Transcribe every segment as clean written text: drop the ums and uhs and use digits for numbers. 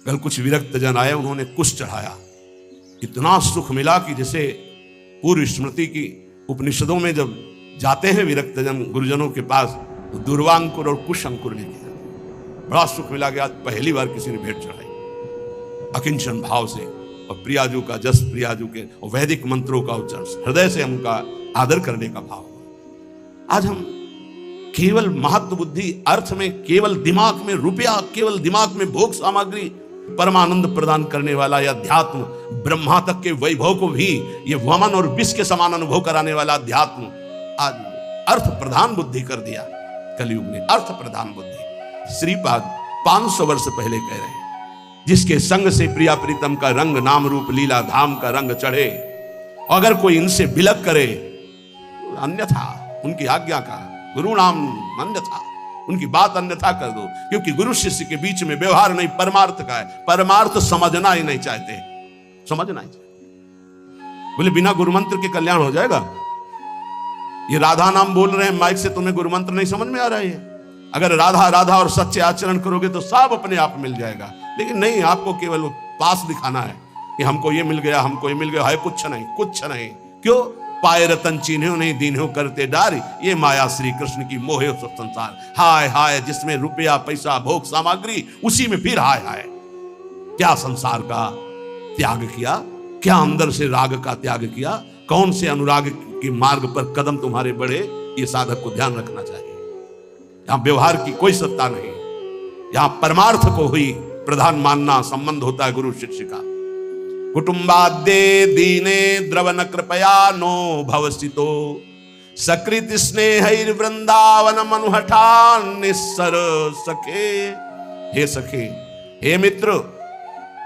कल कुछ विरक्त जन आए, उन्होंने कुछ चढ़ाया, इतना सुख मिला कि जैसे पूर्व स्मृति की उपनिषदों में जब जाते हैं विरक्त जन गुरुजनों के पास तो दुर्वांकुर और कुश अंकुर लेके जाते हैं। बड़ा सुख मिला कि आज पहली बार किसी ने भेंट चढ़ाई अकिंचन भाव से, और प्रियाजू का जस, प्रियाजू के और वैदिक मंत्रों का उच्चारण, हृदय से उनका आदर करने का भाव। आज हम केवल महत्व बुद्धि अर्थ में, केवल दिमाग में रुपया, केवल दिमाग में भोग सामग्री, परमानंद प्रदान करने वाला या अध्यात्म, ब्रह्मा तक के वैभव को भी ये वमन और विष के समान अनुभव कराने वाला अध्यात्म आज अर्थ प्रधान बुद्धि कर दिया। कलयुग ने अर्थ प्रधान बुद्धि। श्रीपाद 500 वर्ष पहले कह रहे हैं, जिसके संग से प्रिया प्रीतम का रंग, नाम रूप लीला धाम का रंग चढ़े, अगर कोई इनसे बिलक करे अन्यथा, उनकी आज्ञा का गुरु नाम अन्यथा, उनकी बात अन्यथा कर दो, क्योंकि गुरु शिष्य के बीच में व्यवहार नहीं, परमार्थ का है। परमार्थ समझना ही नहीं चाहते, समझना ही चाहते। बोले बिना गुरु मंत्र के कल्याण हो जाएगा? ये राधा नाम बोल रहे हैं माइक से, तुम्हें गुरु मंत्र नहीं समझ में आ रहा है? अगर राधा राधा और सच्चे आचरण करोगे तो सब अपने आप मिल जाएगा। लेकिन नहीं, आपको केवल पास दिखाना है कि हमको ये मिल गया, हमको ये मिल गया, है कुछ नहीं, कुछ नहीं। क्यों? पाए रतन चिन्हो नहीं दीन्हो करते डारी, ये माया श्री कृष्ण की मोहे सब संसार। हाय हाय, जिसमें रुपया पैसा भोग सामग्री, उसी में फिर हाय हाय। क्या संसार का त्याग किया, क्या अंदर से राग का त्याग किया, कौन से अनुराग के मार्ग पर कदम तुम्हारे बढ़े, ये साधक को ध्यान रखना चाहिए। यहां व्यवहार की कोई सत्ता नहीं, यहां परमार्थ को हुई प्रधान मानना संबंध होता है गुरु शिष्य का। कुटुंबाद्ये दीने द्रवन कृपया नो भवसितो, सकृत स्नेह वृंदावन मनुहठान निस्सर सखे। हे सखे, हे मित्र,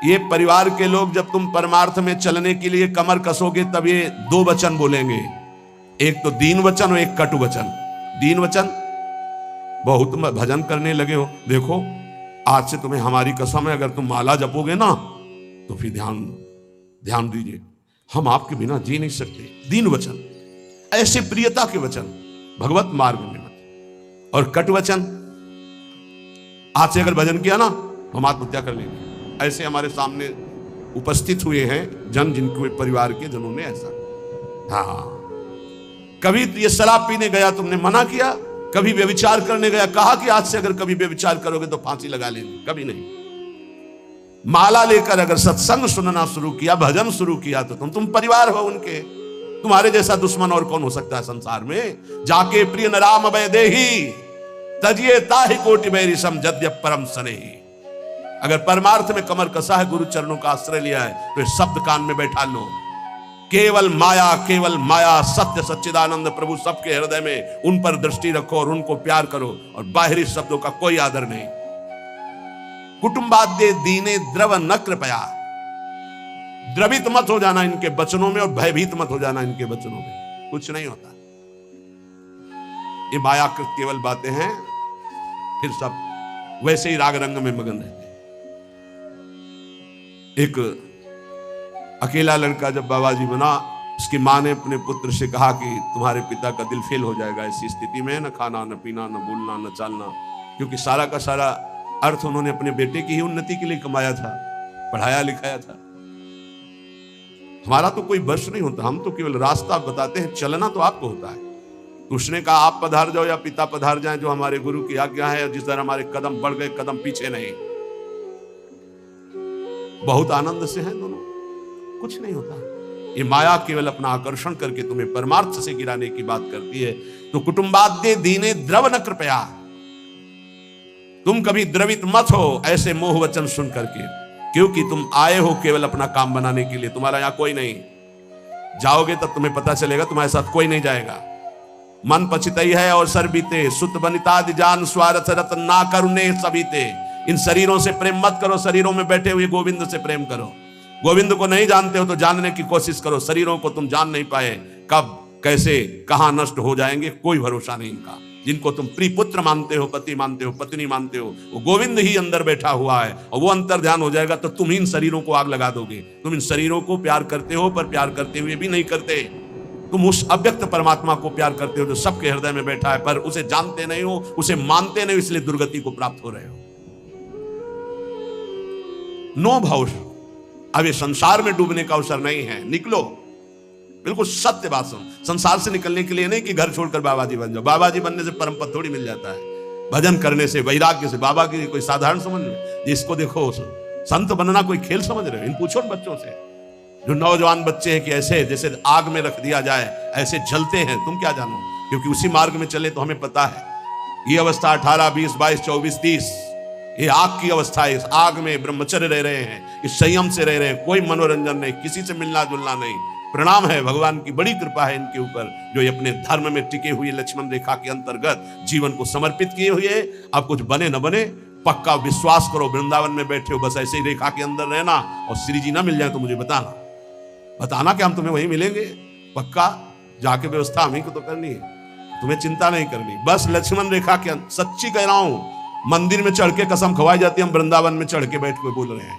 ये परिवार के लोग जब तुम परमार्थ में चलने के लिए कमर कसोगे तब ये दो वचन बोलेंगे, एक तो दीन वचन और एक कटु वचन। दीन वचन, बहुत भजन करने लगे हो, देखो आज से तुम्हें हमारी कसम है, अगर तुम माला जपोगे ना तो फिर ध्यान दीजिए, हम आपके बिना जी नहीं सकते। दीन वचन, ऐसे प्रियता के वचन भगवत मार्ग में मत। और कटु वचन, आज से अगर भजन किया ना हम आत्महत्या कर लेंगे। ऐसे हमारे सामने उपस्थित हुए हैं जन, जिनके परिवार के जनों ने ऐसा। हाँ, कभी ये शराब पीने गया तुमने मना किया, कभी व्यभिचार करने गया कहा कि आज से अगर कभी व्यभिचार करोगे तो फांसी लगा लेंगे, कभी नहीं। माला लेकर अगर सत्संग सुनना शुरू किया, भजन शुरू किया तो तुम परिवार हो उनके। तुम्हारे जैसा दुश्मन और कौन हो सकता है संसार में। जाके प्रिय न राम वैदेही, तजिए ताहि कोटि बैरी सम जद्यप परम स्नेही। अगर परमार्थ में कमर कसा है, गुरु चरणों का आश्रय लिया है, तो शब्द कान में बैठा लो। केवल माया, सत्य सच्चिदानंद प्रभु सबके हृदय में, उन पर दृष्टि रखो और उनको प्यार करो, और बाहरी शब्दों का कोई आदर नहीं। कुटुंबाद्ये दीने द्रव न कृपया, द्रवित मत हो जाना इनके वचनों में और भयभीत मत हो जाना इनके वचनों में, कुछ नहीं होता। ये मायाकृत केवल बातें हैं, फिर सब वैसे ही राग रंग में मगन रहते हैं। एक अकेला लड़का जब बाबा जी बना, उसकी माँ ने अपने पुत्र से कहा कि तुम्हारे पिता का दिल फेल हो जाएगा ऐसी स्थिति में, न खाना न पीना न बोलना न चालना, क्योंकि सारा का सारा अर्थ उन्होंने अपने बेटे की ही उन्नति के लिए कमाया था, पढ़ाया लिखाया था। हमारा तो कोई बस नहीं होता, हम तो केवल रास्ता बताते हैं, चलना तो आपको होता है। तो उसने कहा आप पधार जाओ या पिता पधार जाए, जो हमारे गुरु की आज्ञा है, जिस तरह हमारे कदम बढ़ गए, कदम पीछे नहीं। बहुत आनंद से हैं दोनों, कुछ नहीं होता। ये माया केवल अपना आकर्षण करके तुम्हें परमार्थ से गिराने की बात करती है। तो कुटुंबाद्ये दीने द्रव न कृपया, तुम कभी द्रवित मत हो ऐसे मोह वचन सुन करके, क्योंकि तुम आए हो केवल अपना काम बनाने के लिए। तुम्हारा यहां कोई नहीं, जाओगे तब तुम्हें पता चलेगा तुम्हारे साथ कोई नहीं जाएगा। मन पछितई है और सर बीते, सुत बनितादि जान स्वार्थ रत ना करुणे सबीते। इन शरीरों से प्रेम मत करो, शरीरों में बैठे हुए गोविंद से प्रेम करो। गोविंद को नहीं जानते हो तो जानने की कोशिश करो। शरीरों को तुम जान नहीं पाए, कब कैसे कहां नष्ट हो जाएंगे कोई भरोसा नहीं इनका। जिनको तुम प्रिय पुत्र मानते हो, पति मानते हो, पत्नी मानते हो, वो गोविंद ही अंदर बैठा हुआ है, और वो अंतर ध्यान हो जाएगा तो तुम इन शरीरों को आग लगा दोगे। तुम इन शरीरों को प्यार करते हो, पर प्यार करते हुए भी नहीं करते। तुम उस अव्यक्त परमात्मा को प्यार करते हो जो सबके हृदय में बैठा है, पर उसे जानते नहीं हो, उसे मानते नहीं हो, इसलिए दुर्गति को प्राप्त हो रहे हो। नो भव। अब ये संसार में डूबने का अवसर नहीं है, निकलो। बिल्कुल सत्य बात सुन। संसार से निकलने के लिए नहीं कि घर छोड़कर बाबा जी बन जाओ। बाबा जी बनने से परम पद थोड़ी मिल जाता है। भजन करने से, वैराग्य से। बाबा की कोई साधारण समझ में, जिसको देखो संत बनना कोई खेल समझ रहे हो? इन पूछो बच्चों से, जो नौजवान बच्चे हैं कि ऐसे जैसे आग में रख दिया जाए ऐसे जलते हैं, तुम क्या जानो? क्योंकि उसी मार्ग में चले तो हमें पता है। ये अवस्था 18, 20, 22, 24, 30 ये आग की अवस्था है। इस आग में ब्रह्मचर्य रह रहे हैं, इस संयम से रह रहे हैं, कोई मनोरंजन नहीं, किसी से मिलना जुलना नहीं। प्रणाम है, भगवान की बड़ी कृपा है इनके ऊपर, जो ये अपने धर्म में टिके हुए लक्ष्मण रेखा के अंतर्गत जीवन को समर्पित किए हुए। अब कुछ बने न बने, पक्का विश्वास करो, वृंदावन में बैठे हो बस ऐसे ही रेखा के अंदर रहना, और श्री जी ना मिल जाए तो मुझे बताना कि हम तुम्हें वहीं मिलेंगे। पक्का जाके व्यवस्था हमें को तो करनी है, तुम्हें चिंता नहीं करनी। बस लक्ष्मण रेखा के सच्ची कह रहा हूं, मंदिर में चढ़ के कसम खवाई जाती है, हम वृंदावन में चढ़ के बैठ के बोल रहे हैं।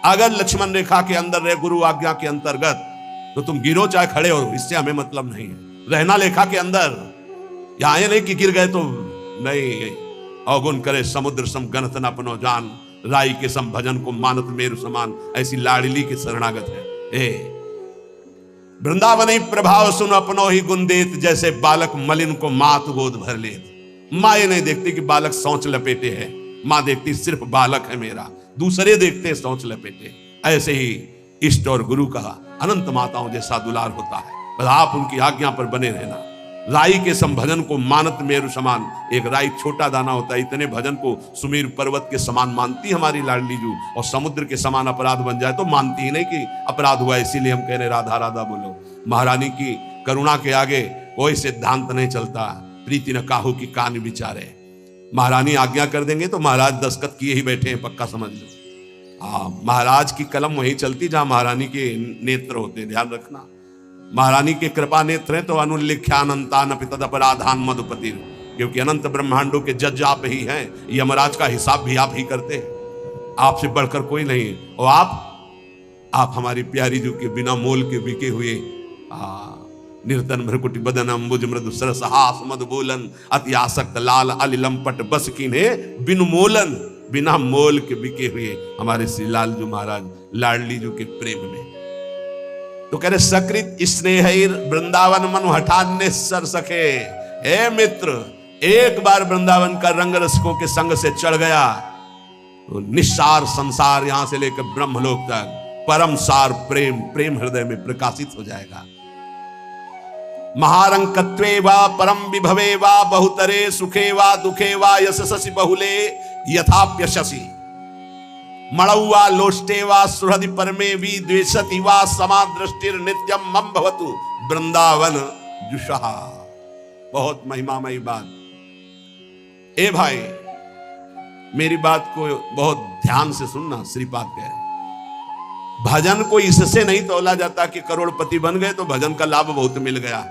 अगर लक्ष्मण रेखा के अंदर रहे, गुरु आज्ञा के अंतर्गत, तो तुम गिरो चाहे खड़े हो, इससे हमें मतलब नहीं है। रहना लेखा के अंदर, यहां ये नहीं कि गिर गए तो नहीं। अवगुण करे समुद्र सम गणत न अपनो जान, राई के सम भजन को मानत मेरु समान, ऐसी लाडली के शरणागत है। ए वृंदावनी प्रभाव सुन अपनो ही गुण देत, जैसे बालक मलिन को मात गोद भर लेत। माँ ये नहीं देखती कि बालक सोच लपेटे है, माँ देखती सिर्फ बालक है मेरा, दूसरे देखते सोच लपेटे। ऐसे ही इष्ट और गुरु का अनंत माताओं जैसा दुलार होता है, बस आप उनकी आज्ञा पर बने रहना। राई के सम भजन को मानत मेरु समान, एक राई छोटा दाना होता है, इतने भजन को सुमेर पर्वत के समान मानती हमारी लाडली जू, और समुद्र के समान अपराध बन जाए तो मानती ही नहीं कि अपराध हुआ। इसीलिए हम कह रहे राधा राधा बोलो। महारानी की करुणा के आगे कोई सिद्धांत नहीं चलता। प्रीति न काहू की कान विचारे, महारानी आज्ञा कर देंगे तो महाराज दस्तखत किए ही बैठे हैं, पक्का समझ लो। हाँ, महाराज की कलम वहीं चलती जहां महारानी के नेत्र होते, ध्यान रखना। महारानी के कृपा नेत्र है तो अनुल्लिख्यानंतान पितद अपराधान मधुपति, क्योंकि अनंत ब्रह्मांडों के जज आप ही हैं। यमराज का हिसाब भी आप ही करते हैं, आपसे बढ़कर कोई नहीं। और आप हमारी प्यारी जू के बिना मोल के बिके हुए निर्तन भ्रकुटी बदन अम्बुज मृदु सरस हास मधु बोलन, अति आसक्त लाल अलिलंपट बस कीन्हे बिनु मोलन, बिना मोल के बिके हुए हमारे श्री लाल जू महाराज लाडली जू के प्रेम में। तो कह रहे सकृत स्नेह वृंदावन मनु हठान्य सर सके। हे मित्र, एक बार वृंदावन का रंग रसिकों के संग से चढ़ गया तो निस्सार संसार, यहां से लेकर ब्रह्मलोक तक परम सार प्रेम प्रेम हृदय में प्रकाशित हो जाएगा। महारंकत्वे वा परम विभवे वा बहुतरे सुखे वा दुखे वा यशसि बहुले यथाप्यशसि, मणौवा लोष्टे वा सुहृदि परमे वि द्वेषति वा समा दृष्टिर नित्यम मम भवतु वृंदावन जुषहा। बहुत महिमामयी बात। ए भाई, मेरी बात को बहुत ध्यान से सुनना। श्रीपाद कह रहे भजन को इससे नहीं तोला जाता कि करोड़पति बन गए तो भजन का लाभ बहुत मिल गया,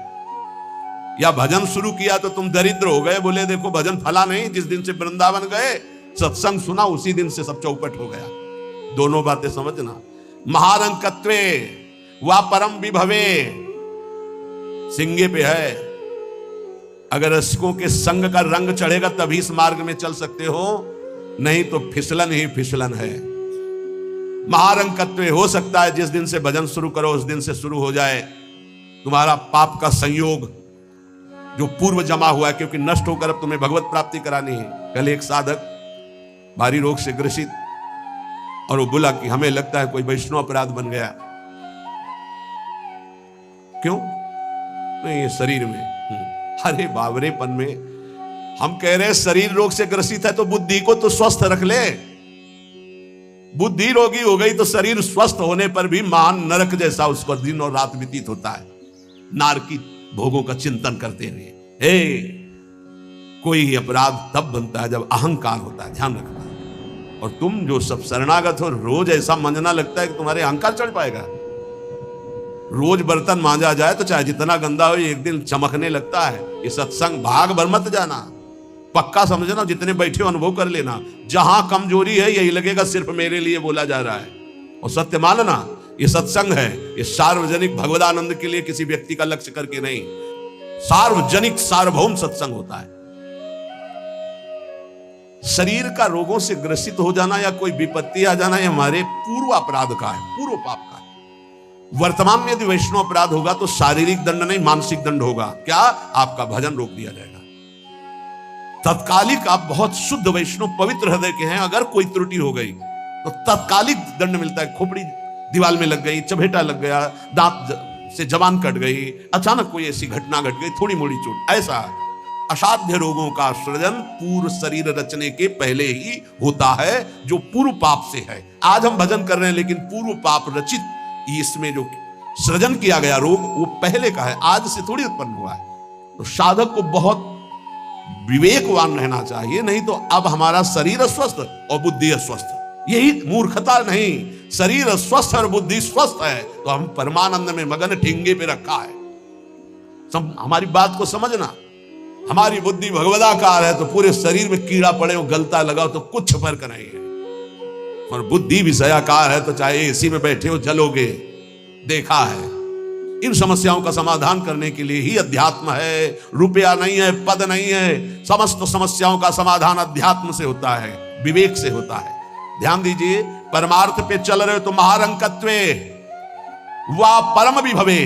या भजन शुरू किया तो तुम दरिद्र हो गए। बोले देखो भजन फला नहीं, जिस दिन से वृंदावन गए सत्संग सुना उसी दिन से सब चौपट हो गया। दोनों बातें समझना। महारंकत्वे वा परम विभवे, सिंगे पे है। अगर रसिकों के संग का रंग चढ़ेगा तभी इस मार्ग में चल सकते हो, नहीं तो फिसलन ही फिसलन है। महारंकत्वे हो सकता है जिस दिन से भजन शुरू करो उस दिन से शुरू हो जाए तुम्हारा पाप का संयोग जो पूर्व जमा हुआ है, क्योंकि नष्ट होकर अब तुम्हें भगवत प्राप्ति करानी है। कल एक साधक भारी रोग से ग्रसित, और वो बोला कि हमें लगता है कोई वैष्णव अपराध बन गया। क्यों? नहीं, ये शरीर में। अरे बावरेपन में हम कह रहे हैं शरीर रोग से ग्रसित है तो बुद्धि को तो स्वस्थ रख ले। बुद्धि रोगी हो गई तो शरीर स्वस्थ होने पर भी महान नरक जैसा उसको दिन और रात व्यतीत होता है, नारकी भोगों का चिंतन करते हुए। कोई ही अपराध तब बनता है जब अहंकार होता है, ध्यान रखना। और तुम जो सब शरणागत हो, रोज ऐसा मंजना लगता है कि तुम्हारे अहंकार चढ़ पाएगा। रोज बर्तन मांजा जाए तो चाहे जितना गंदा हो एक दिन चमकने लगता है। ये सत्संग भाग भर मत जाना, पक्का समझना। जितने बैठे हो अनुभव कर लेना, जहां कमजोरी है यही लगेगा सिर्फ मेरे लिए बोला जा रहा है। और सत्य मानना, ये सत्संग है, ये सार्वजनिक भगवदानंद के लिए किसी व्यक्ति का लक्ष्य करके नहीं, सार्वजनिक सार्वभौम सत्संग होता है। शरीर का रोगों से ग्रसित हो जाना या कोई विपत्ति आ जाना, ये हमारे पूर्व अपराध का है, पूर्व पाप का है। वर्तमान में यदि वैष्णव अपराध होगा तो शारीरिक दंड नहीं, मानसिक दंड होगा। क्या? आपका भजन रोक दिया जाएगा। तत्कालिक आप बहुत शुद्ध वैष्णव पवित्र हृदय के हैं, अगर कोई त्रुटि हो गई तो तत्कालिक दंड मिलता है। खोपड़ी दीवार में लग गई, चबेटा लग गया, दांत से जबान कट गई, अचानक कोई ऐसी घटना घट गई, थोड़ी मोड़ी चोट, ऐसा असाध्य रोगों का सृजन पूर्व शरीर रचने के पहले ही होता है, जो पूर्व पाप से है। आज हम भजन कर रहे हैं, लेकिन पूर्व पाप रचित इसमें जो सृजन किया गया रोग वो पहले का है, आज से थोड़ी उत्पन्न हुआ है। तो साधक को बहुत विवेकवान रहना चाहिए, नहीं तो अब हमारा शरीर अस्वस्थ और बुद्धि अस्वस्थ, यही मूर्खता नहीं। शरीर स्वस्थ और बुद्धि स्वस्थ है तो हम परमानंद में मगन ठिंगे पे रखा है। हमारी बात को समझना। हमारी बुद्धि भगवदाकार है तो पूरे शरीर में कीड़ा पड़े हो, गलता लगाओ तो कुछ फर्क नहीं है। और बुद्धि विषयाकार है तो चाहे एसी में बैठे हो जलोगे, देखा है। इन समस्याओं का समाधान करने के लिए ही अध्यात्म है, रुपया नहीं है, पद नहीं है। समस्त समस्याओं का समाधान अध्यात्म से होता है, विवेक से होता है। ध्यान दीजिए, परमार्थ पे चल रहे हो तो महारंकत्वे वा परम विभवे,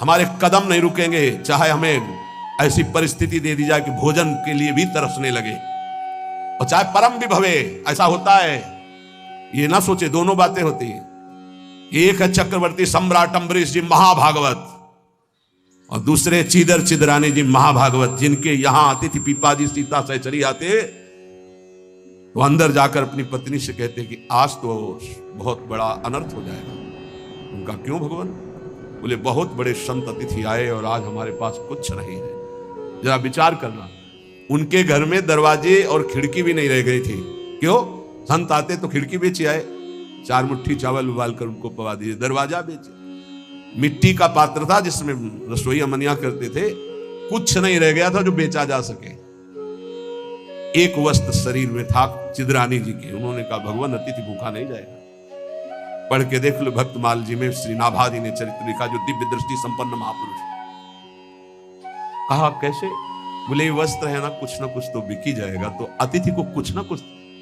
हमारे कदम नहीं रुकेंगे, चाहे हमें ऐसी परिस्थिति दे दी जाए कि भोजन के लिए भी तरसने लगे, और चाहे परम विभवे। ऐसा होता है, ये ना सोचे दोनों बातें होती हैं। एक है चक्रवर्ती सम्राट अम्बरीश जी महाभागवत, और दूसरे चीदर चिदरानी जी महाभागवत, जिनके यहां अतिथि पीपाजी सीता सहचरी आते, वो अंदर जाकर अपनी पत्नी से कहते कि आज तो बहुत बड़ा अनर्थ हो जाएगा। उनका क्यों भगवान? बोले बहुत बड़े संत अतिथि आए और आज हमारे पास कुछ नहीं है। जरा विचार करना, उनके घर में दरवाजे और खिड़की भी नहीं रह गई थी। क्यों? संत आते तो खिड़की बेची आए, 4 मुट्ठी चावल उबाल कर उनको पवा दिए, दरवाजा बेचे। मिट्टी का पात्र था जिसमें रसोई अमनिया करते थे, कुछ नहीं रह गया था जो बेचा जा सके। एक वस्त्र शरीर में था चिदरानी जी के। उन्होंने कहा भगवान अतिथि भूखा नहीं जाएगा। पढ़ के देख लो भक्तमाल जी में श्री नाभादी ने चरित्र लिखा, जो दिव्य दृष्टि संपन्न महापुरुष। कहा कैसे? बोले वस्त्र है ना कुछ तो बिक ही जाएगा, तो अतिथि को कुछ ना कुछ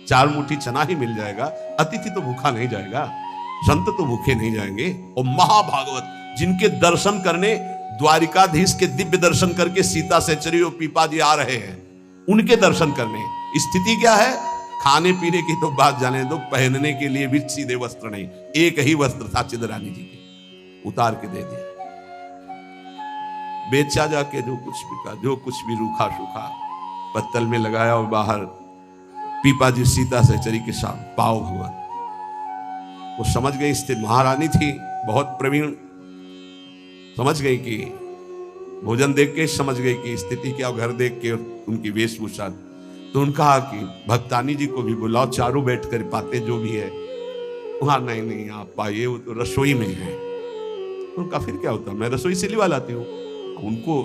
4 मुट्ठी चना ही मिल जाएगा, अतिथि तो भूखा नहीं जाएगा, संत तो भूखे नहीं जाएंगे। और महाभागवत जिनके दर्शन करने द्वारिकाधीश के दिव्य दर्शन करके सीता सहचरी और पीपाजी आ रहे हैं, उनके दर्शन करने। स्थिति क्या है? खाने पीने की तो बात जाने दो, पहनने के लिए भी सीधे वस्त्र नहीं, एक ही वस्त्र था चिदरानी जी के, उतार के दे दिया। बेचा जाके जो कुछ बिका, जो कुछ भी रूखा सूखा पत्तल में लगाया और बाहर पीपाजी सीता सहचरी के साथ पाओ भगवान। वो समझ गई, स्थिति महारानी थी बहुत प्रवीण, समझ गई कि भोजन देख के समझ गई कि स्थिति क्या, घर देख के उनकी वेशभूषा। तो उनका कहा कि भक्तानी जी को भी बुलाओ, चारों बैठ कर पाते जो भी है। वहां नहीं आप पाइए, वो तो रसोई में है। उनका फिर क्या होता, मैं रसोई से लिवा लाती हूँ। उनको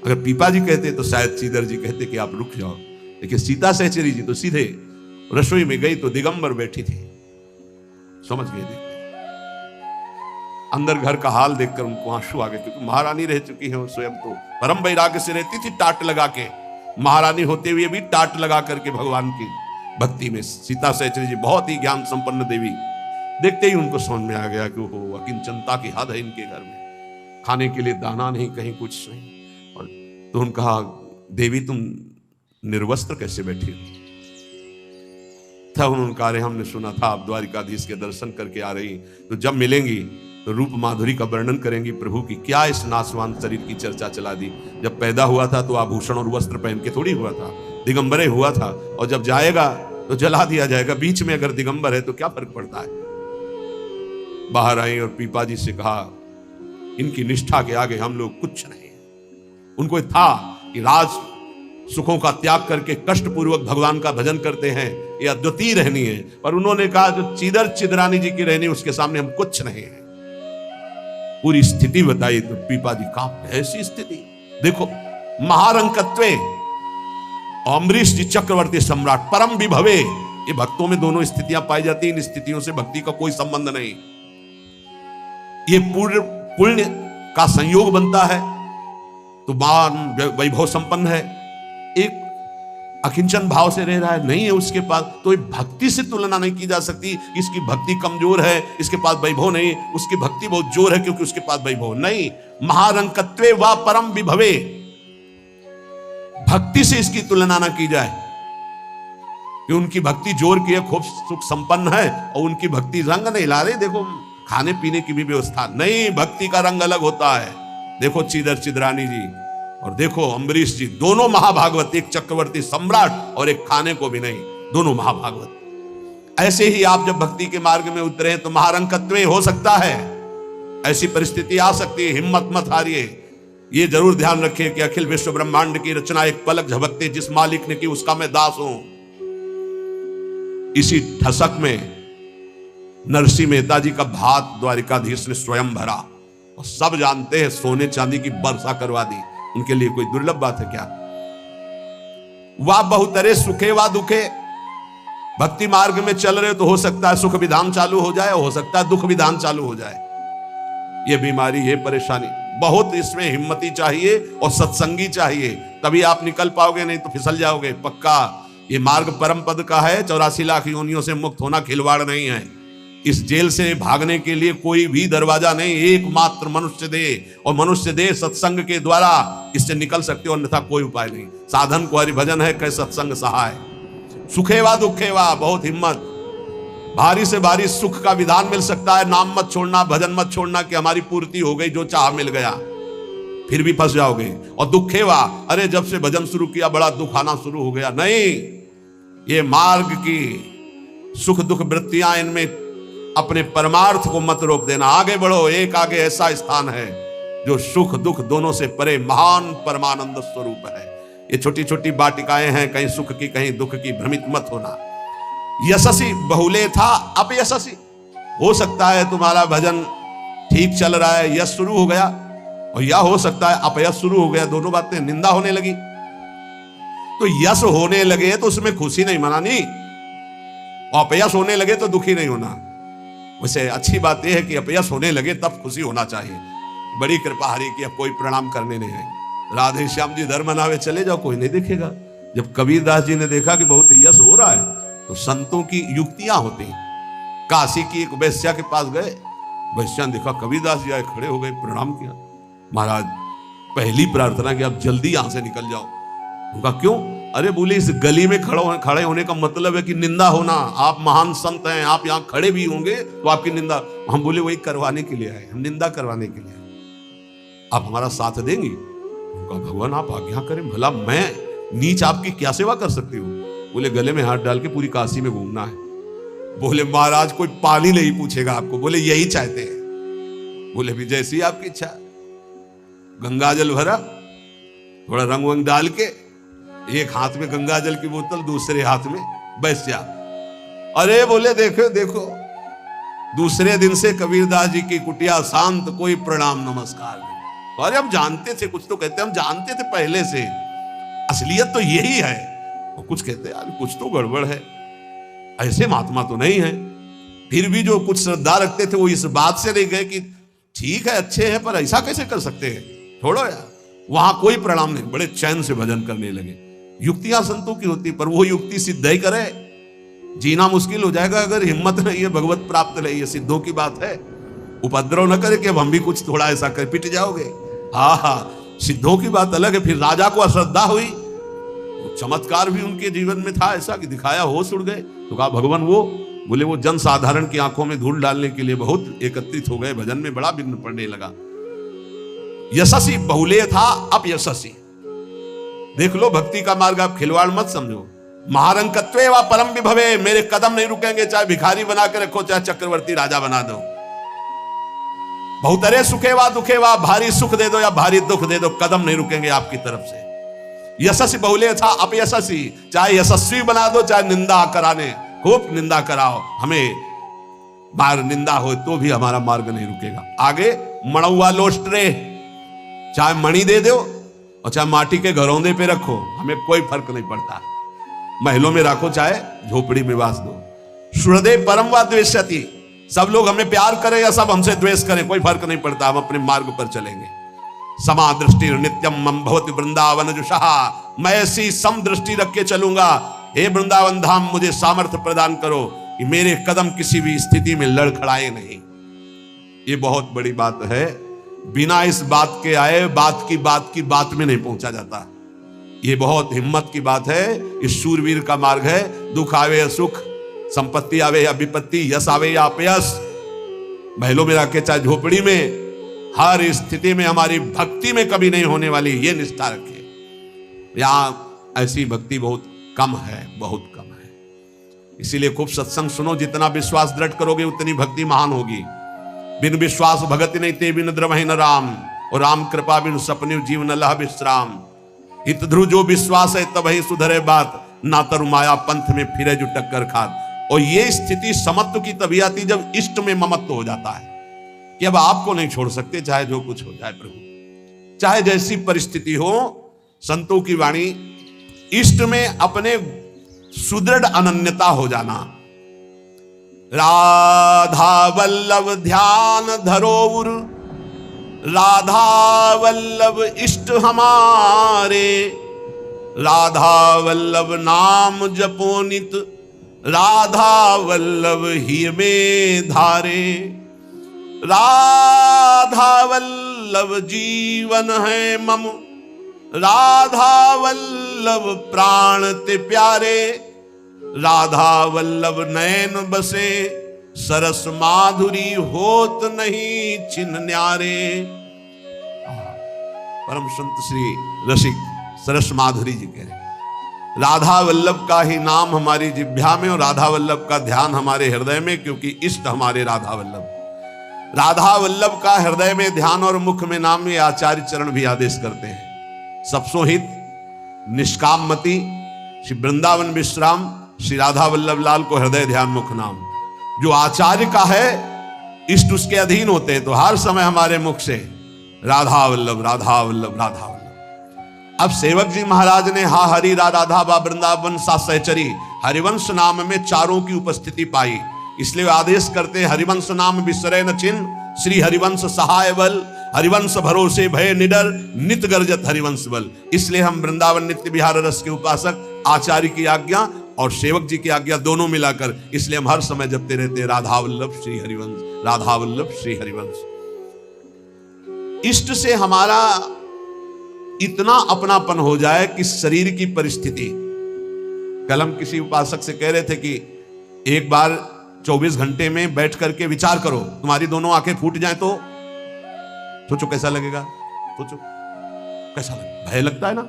अगर पीपा जी कहते तो शायद चीदर जी कहते कि आप रुक जाओ, लेकिन सीता सहचरी जी तो सीधे रसोई में गई तो दिगंबर बैठी थी। समझ गए, देखते अंदर घर का हाल देखकर उनको आंसू आ गए, क्योंकि महारानी रह चुकी है, स्वयं तो परम वैराग्य से रहती थी, टाट लगा के। महारानी होते हुए भी टाट लगा करके भगवान की भक्ति में। सीता सहचरी जी बहुत ही ज्ञान संपन्न देवी, देखते ही उनको समझ में आ गया कि वो अकिंचनता की हद है इनके घर में, खाने के लिए दाना नहीं, कहीं कुछ नहीं। और तो उन्होंने कहा देवी तुम निर्वस्त्र कैसे बैठी हो? तब उन्होंने कहा हमने सुना था आप द्वारिकाधीश के दर्शन करके आ रही, तो जब मिलेंगी तो रूप माधुरी का वर्णन करेंगी प्रभु की। क्या इस नासवान शरीर की चर्चा चला दी? जब पैदा हुआ था तो आभूषण और वस्त्र पहन के थोड़ी हुआ था, दिगंबरे हुआ था, और जब जाएगा तो जला दिया जाएगा। बीच में अगर दिगंबर है तो क्या फर्क पड़ता है? बाहर आई और पीपा जी से कहा इनकी निष्ठा के आगे हम लोग कुछ नहीं। उनको था कि राज सुखों का त्याग करके कष्टपूर्वक भगवान का भजन करते हैं, ये अद्वितीय रहनी है। पर उन्होंने कहा जो चीदर चिदरानी जी की रहनी, उसके सामने हम कुछ नहीं है। पूरी स्थिति बताई तो पीपा जी कांप, ऐसी स्थिति देखो, महारंकत्वे, अम्बरीश जी चक्रवर्ती सम्राट, परम विभवे, ये भक्तों में दोनों स्थितियां पाई जाती हैं। इन स्थितियों से भक्ति का कोई संबंध नहीं, ये पूर्ण पुण्य का संयोग बनता है तो मान वैभव संपन्न है। एक अकिंचन भाव से रह रहा है, नहीं है उसके पास, तो भक्ति से तुलना नहीं की जा सकती। इसकी भक्ति कमजोर है, इसके पास वैभव नहीं, उसकी भक्ति बहुत जोर है क्योंकि उसके पास वैभव नहीं। महारंकत्वे वा परम विभवे, भक्ति से इसकी तुलना ना की जाए कि उनकी भक्ति जोर की है, खूब सुख संपन्न है, और उनकी भक्ति रंग नहीं ला रही, देखो खाने पीने की भी व्यवस्था नहीं, भक्ति का रंग अलग होता है। देखो चिदर चिदरानी जी और देखो अम्बरीश जी, दोनों महाभागवत, एक चक्रवर्ती सम्राट और एक खाने को भी नहीं, दोनों महाभागवत। ऐसे ही आप जब भक्ति के मार्ग में उतरे तो महारंकत्व हो सकता है, ऐसी परिस्थिति आ सकती है, हिम्मत मत हारिए। ये जरूर ध्यान रखिए कि अखिल विश्व ब्रह्मांड की रचना एक पलक झपकते जिस मालिक ने की उसका मैं दास हूं। इसी ठसक में नरसिंह मेहता जी का भात द्वारिकाधीश ने स्वयं भरा, और सब जानते हैं सोने चांदी की वर्षा करवा दी। उनके लिए कोई दुर्लभ बात है क्या? वाह बहुतरे सुखे वा दुखे, भक्ति मार्ग में चल रहे तो हो सकता है सुख विधान चालू हो जाए, हो सकता है दुख विधान चालू हो जाए। ये बीमारी, ये परेशानी, बहुत इसमें हिम्मती चाहिए और सत्संगी चाहिए, तभी आप निकल पाओगे, नहीं तो फिसल जाओगे पक्का। ये मार्ग परम पद का है, 84 लाख योनियों से मुक्त होना खिलवाड़ नहीं है। इस जेल से भागने के लिए कोई भी दरवाजा नहीं, एकमात्र मनुष्य दे, और मनुष्य दे सत्संग के द्वारा इससे निकल सकते हो, अन्यथा कोई उपाय नहीं। साधन को हरिभजन है, कै सत्संग सहाय। सुखेवा दुखेवा, बहुत हिम्मत, भारी से भारी सुख का विधान मिल सकता है। नाम मत छोड़ना, भजन मत छोड़ना कि हमारी पूर्ति हो गई, जो चाह मिल गया, फिर भी फंस जाओगे। और दुखेवा, अरे जब से भजन शुरू किया बड़ा दुख आना शुरू हो गया, नहीं। ये मार्ग की सुख दुख वृत्तियां, इनमें अपने परमार्थ को मत रोक देना, आगे बढ़ो। एक आगे ऐसा स्थान है जो सुख दुख दोनों से परे महान परमानंद स्वरूप है। ये छोटी छोटी बाटिकाएं हैं, कहीं सुख की कहीं दुख की, भ्रमित मत होना। यशस्वी बहुले था अपयशस्वी, हो सकता है तुम्हारा भजन ठीक चल रहा है, यश शुरू हो गया, और यह हो सकता है अपयश शुरू हो गया, दोनों बातें, निंदा होने लगी। तो यश होने लगे तो उसमें खुशी नहीं मनानी, और अपयश होने लगे तो दुखी नहीं होना। वैसे अच्छी बात यह है कि अपयश होने लगे तब खुशी होना चाहिए। बड़ी कृपा हरि की, अब कोई प्रणाम करने नहीं है। राधे श्याम जी धर्म मनावे चले जाओ, कोई नहीं देखेगा। जब कबीरदास जी ने देखा कि बहुत यश हो रहा है, तो संतों की युक्तियां होती। काशी की एक वैश्या के पास गए, वैश्या ने देखा कबीरदास जी आए, खड़े हो गए, प्रणाम किया। महाराज पहली प्रार्थना कि आप जल्दी यहां से निकल जाओ। उनका क्यों? अरे बोले इस गली में खड़े होने का मतलब है कि निंदा होना। आप महान संत हैं, आप यहाँ खड़े भी होंगे तो आपकी निंदा। हम बोले वही करवाने के लिए आए, हम निंदा करवाने के लिए आए, आप हमारा साथ देंगी? उनका भगवान आप आज्ञा करें, भला मैं नीच आपकी क्या सेवा कर सकती हूँ? बोले गले में हाथ डाल के पूरी काशी में घूमना है। बोले महाराज कोई पानी नहीं पूछेगा आपको। बोले यही चाहते हैं। बोले भी जैसी आपकी इच्छा। गंगा जल भरा, थोड़ा रंग वंग डाल के, एक हाथ में गंगा जल की बोतल, दूसरे हाथ में वैश्या। अरे बोले देखो देखो, दूसरे दिन से कबीरदास जी की कुटिया शांत, कोई प्रणाम नमस्कार नहीं। अरे हम जानते थे, कुछ तो कहते हम जानते थे पहले से, असलियत तो यही है। और कुछ कहते यार कुछ तो गड़बड़ है, ऐसे महात्मा तो नहीं है। फिर भी जो कुछ श्रद्धा रखते थे वो इस बात से नहीं गए कि ठीक है अच्छे हैं पर ऐसा कैसे कर सकते हैं, छोड़ो यार। वहां कोई प्रणाम नहीं, बड़े चैन से भजन करने लगे। युक्तियां संतों की होती, पर वो युक्ति सिद्ध ही करे, जीना मुश्किल हो जाएगा अगर हिम्मत नहीं है, भगवत प्राप्त नहीं है, सिद्धों की बात है। उपद्रव न करे कि अब हम भी कुछ थोड़ा ऐसा कर पिट जाओगे। हाँ, सिद्धों की बात अलग है। फिर राजा को अश्रद्धा हुई, चमत्कार भी उनके जीवन में था ऐसा कि दिखाया, होश उड़ गए। तो कहा भगवान वो, बोले वो जन साधारण की आंखों में धूल डालने के लिए बहुत एकत्रित हो गए, भजन में बड़ा विघ्न पड़ने लगा। यशस्वी बहुले था अपयशस्वी। देख लो भक्ति का मार्ग, आप खिलवाड़ मत समझो। महारंकत्वे वा परम विभवे, मेरे कदम नहीं रुकेंगे, चाहे भिखारी बना के रखो, चाहे चक्रवर्ती राजा बना दो। बहुतरे सुखे वा दुखे वा, भारी सुख दे दो या भारी दुख दे दो, कदम नहीं रुकेंगे आपकी तरफ से। यशस्वी बहुले था अपयशस्वी, चाहे यशस्वी बना दो चाहे निंदा कराने, खूब निंदा कराओ, हमें बार निंदा हो तो भी हमारा मार्ग नहीं रुकेगा। आगे मणुआ लोस्ट्रे, चाहे मणि दे दो और चाहे माटी के घरौंदे पे रखो, हमें कोई फर्क नहीं पड़ता। महलों में रखो चाहे झोपड़ी में वास दो। हृदय परम व द्वेष्यति, सब लोग हमें प्यार करें या सब हमसे द्वेष करें, कोई फर्क नहीं पड़ता, हम अपने मार्ग पर चलेंगे। समा दृष्टि नित्यम मम भवति वृंदावन जुषा, मैं ऐसी समदृष्टि रख के चलूंगा। हे वृंदावन धाम, मुझे सामर्थ्य प्रदान करो कि मेरे कदम किसी भी स्थिति में लड़खड़ाए नहीं। ये बहुत बड़ी बात है। बिना इस बात के आए बात में नहीं पहुंचा जाता। ये बहुत हिम्मत की बात है। इस शूरवीर का मार्ग है। दुख आवे या सुख, संपत्ति आवे या विपत्ति, यश आवे या अपयश, महलों में रखे चाहे झोपड़ी में, हर स्थिति में हमारी भक्ति में कभी नहीं होने वाली, ये निष्ठा रखे। यहां ऐसी भक्ति बहुत कम है, बहुत कम है। इसीलिए खूब सत्संग सुनो। जितना विश्वास दृढ़ करोगे उतनी भक्ति महान होगी। बिन विश्वास भगति नहीं ते बिन द्रवहि न राम, और राम कृपा बिन सपने जीवन लह विश्राम। हित ध्रुव जो विश्वास है तब ही सुधरे बात, ना तरु माया पंथ में फिरे जो टक्कर खात। और ये स्थिति समत्व की तभी आती जब इष्ट में ममत्व हो जाता है कि अब आपको नहीं छोड़ सकते, चाहे जो कुछ हो जाए प्रभु, चाहे जैसी परिस्थिति हो। संतों की वाणी, इष्ट में अपने सुदृढ़ अनन्यता हो जाना। राधा वल्लभ ध्यान धरोउर, राधा वल्लभ इष्ट हमारे, राधा वल्लभ नाम जपो नित, राधा वल्लभ ही में धारे। राधा वल्लभ जीवन है मम, राधा वल्लभ प्राण ते प्यारे, राधा वल्लभ नयन बसे, सरस माधुरी होत नहीं छिन न्यारे। परम संत श्री रसिक सरस माधुरी जी कह रहे, राधा वल्लभ का ही नाम हमारी जिह्वा में और राधा वल्लभ का ध्यान हमारे हृदय में, क्योंकि इष्ट हमारे राधा वल्लभ। राधा वल्लभ का हृदय में ध्यान और मुख में नाम, ये आचार्य चरण भी आदेश करते हैं। सबसो हित निष्काम मति श्री वृंदावन विश्राम, श्री राधा वल्लभ लाल को हृदय ध्यान मुख नाम। जो आचार्य का है, इष्ट उसके अधीन होते हैं, तो हर समय हमारे मुख से राधा वल्लभ राधा वल्लभ राधा वल्लभ। अब सेवक जी महाराज ने हा हरि रा राधा बा वृंदावन सा सहचरी, हरिवंश नाम में चारों की उपस्थिति पाई। इसलिए आदेश करते हैं, हरिवंश नाम विसरे न चिन्ह, श्री हरिवंश सहाय बल, हरिवंश भरोसे भय निडर, नित गर्जत हरिवंश बल। इसलिए हम वृंदावन नित्य विहार रस के उपासक, आचार्य की आज्ञा और सेवक जी की आज्ञा दोनों मिलाकर, इसलिए हम हर समय जपते रहते हैं राधा वल्लभ श्री हरिवंश, राधा वल्लभ श्री हरिवंश। इष्ट से हमारा इतना अपनापन हो जाए कि शरीर की परिस्थिति, कल हम किसी उपासक से कह रहे थे कि एक बार 24 घंटे में बैठ करके विचार करो, तुम्हारी दोनों आंखें फूट जाए तो सोचो कैसा लगेगा। सोचो कैसा लगेगा, भय लगता है ना।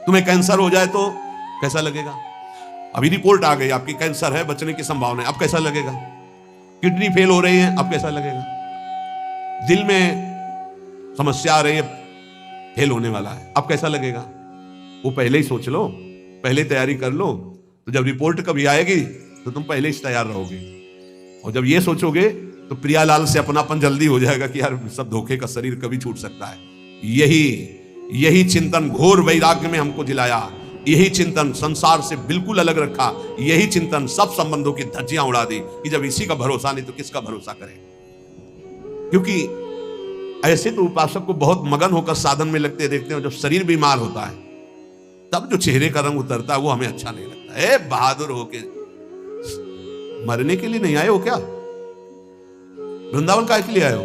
तुम्हें कैंसर हो जाए तो कैसा लगेगा। अभी रिपोर्ट आ गई आपकी कैंसर है, बचने की संभावना है, अब कैसा लगेगा। किडनी फेल हो रही है, अब कैसा लगेगा। दिल में समस्या आ रही है, फेल होने वाला है, अब कैसा लगेगा। वो पहले ही सोच लो, पहले तैयारी कर लो, तो जब रिपोर्ट कभी आएगी तो तुम पहले ही तैयार रहोगे। और जब ये सोचोगे तो प्रियालाल से अपनापन जल्दी हो जाएगा कि यार सब धोखे का शरीर कभी छूट सकता है। यही चिंतन घोर वैराग्य में हमको जिलाया, यही चिंतन संसार से बिल्कुल अलग रखा, यही चिंतन सब संबंधों की धज्जियां उड़ा दी कि जब इसी का भरोसा नहीं तो किसका भरोसा करें। क्योंकि ऐसे तो उपासक को बहुत मगन होकर साधन में लगते देखते हैं, जब शरीर बीमार होता है तब जो चेहरे का रंग उतरता है वो हमें अच्छा नहीं लगता। ए बहादुर होके मरने के लिए नहीं आए हो क्या। वृंदावन काहे के लिए आए हो।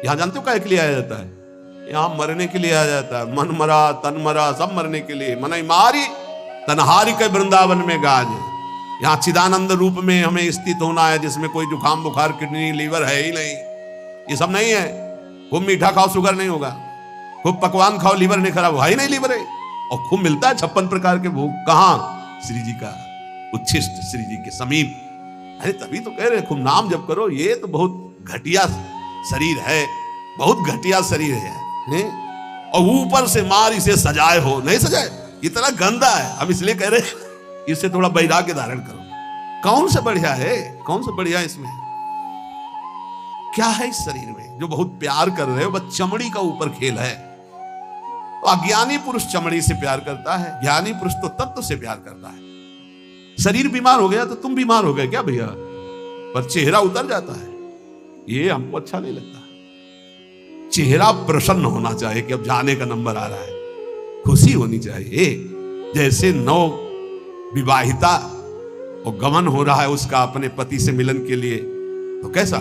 यहां जानते हो काहे के लिए आया जाता है, यहां मरने के लिए आया जाता है। मन मरा तन मरा सब मरने के लिए, मन मारी तनहारी के वृंदावन में गाज। यहां चिदानंद रूप में हमें स्थित होना है, जिसमें कोई जुकाम बुखार किडनी लीवर है ही नहीं, ये सब नहीं है। खूब मीठा खाओ शुगर नहीं होगा, खूब पकवान खाओ लीवर नहीं खराब होगा ही नहीं लीवर है। और खूब मिलता है 56 प्रकार के भोग, कहां श्री जी का उच्छिष्ट, श्री जी के समीप। अरे तभी तो कह रहे खूब नाम जप करो। ये तो बहुत घटिया शरीर है, बहुत घटिया शरीर है। और ऊपर से मार इसे सजाए हो, नहीं सजाए, इतना गंदा है। हम इसलिए कह रहे इससे थोड़ा वैराग्य धारण करो। कौन से बढ़िया है, कौन से बढ़िया इसमें क्या है इस शरीर में जो बहुत प्यार कर रहे हो। बस चमड़ी का ऊपर खेल है। अज्ञानी पुरुष चमड़ी से प्यार करता है, ज्ञानी पुरुष तो तत्व से प्यार करता है। शरीर बीमार हो गया तो तुम बीमार हो गए क्या भैया, पर चेहरा उतर जाता है, ये हमको अच्छा नहीं लगता। चेहरा प्रसन्न होना चाहिए कि अब जाने का नंबर आ रहा है, खुशी होनी चाहिए। जैसे नव विवाहिता और गमन हो रहा है उसका अपने पति से मिलन के लिए, तो कैसा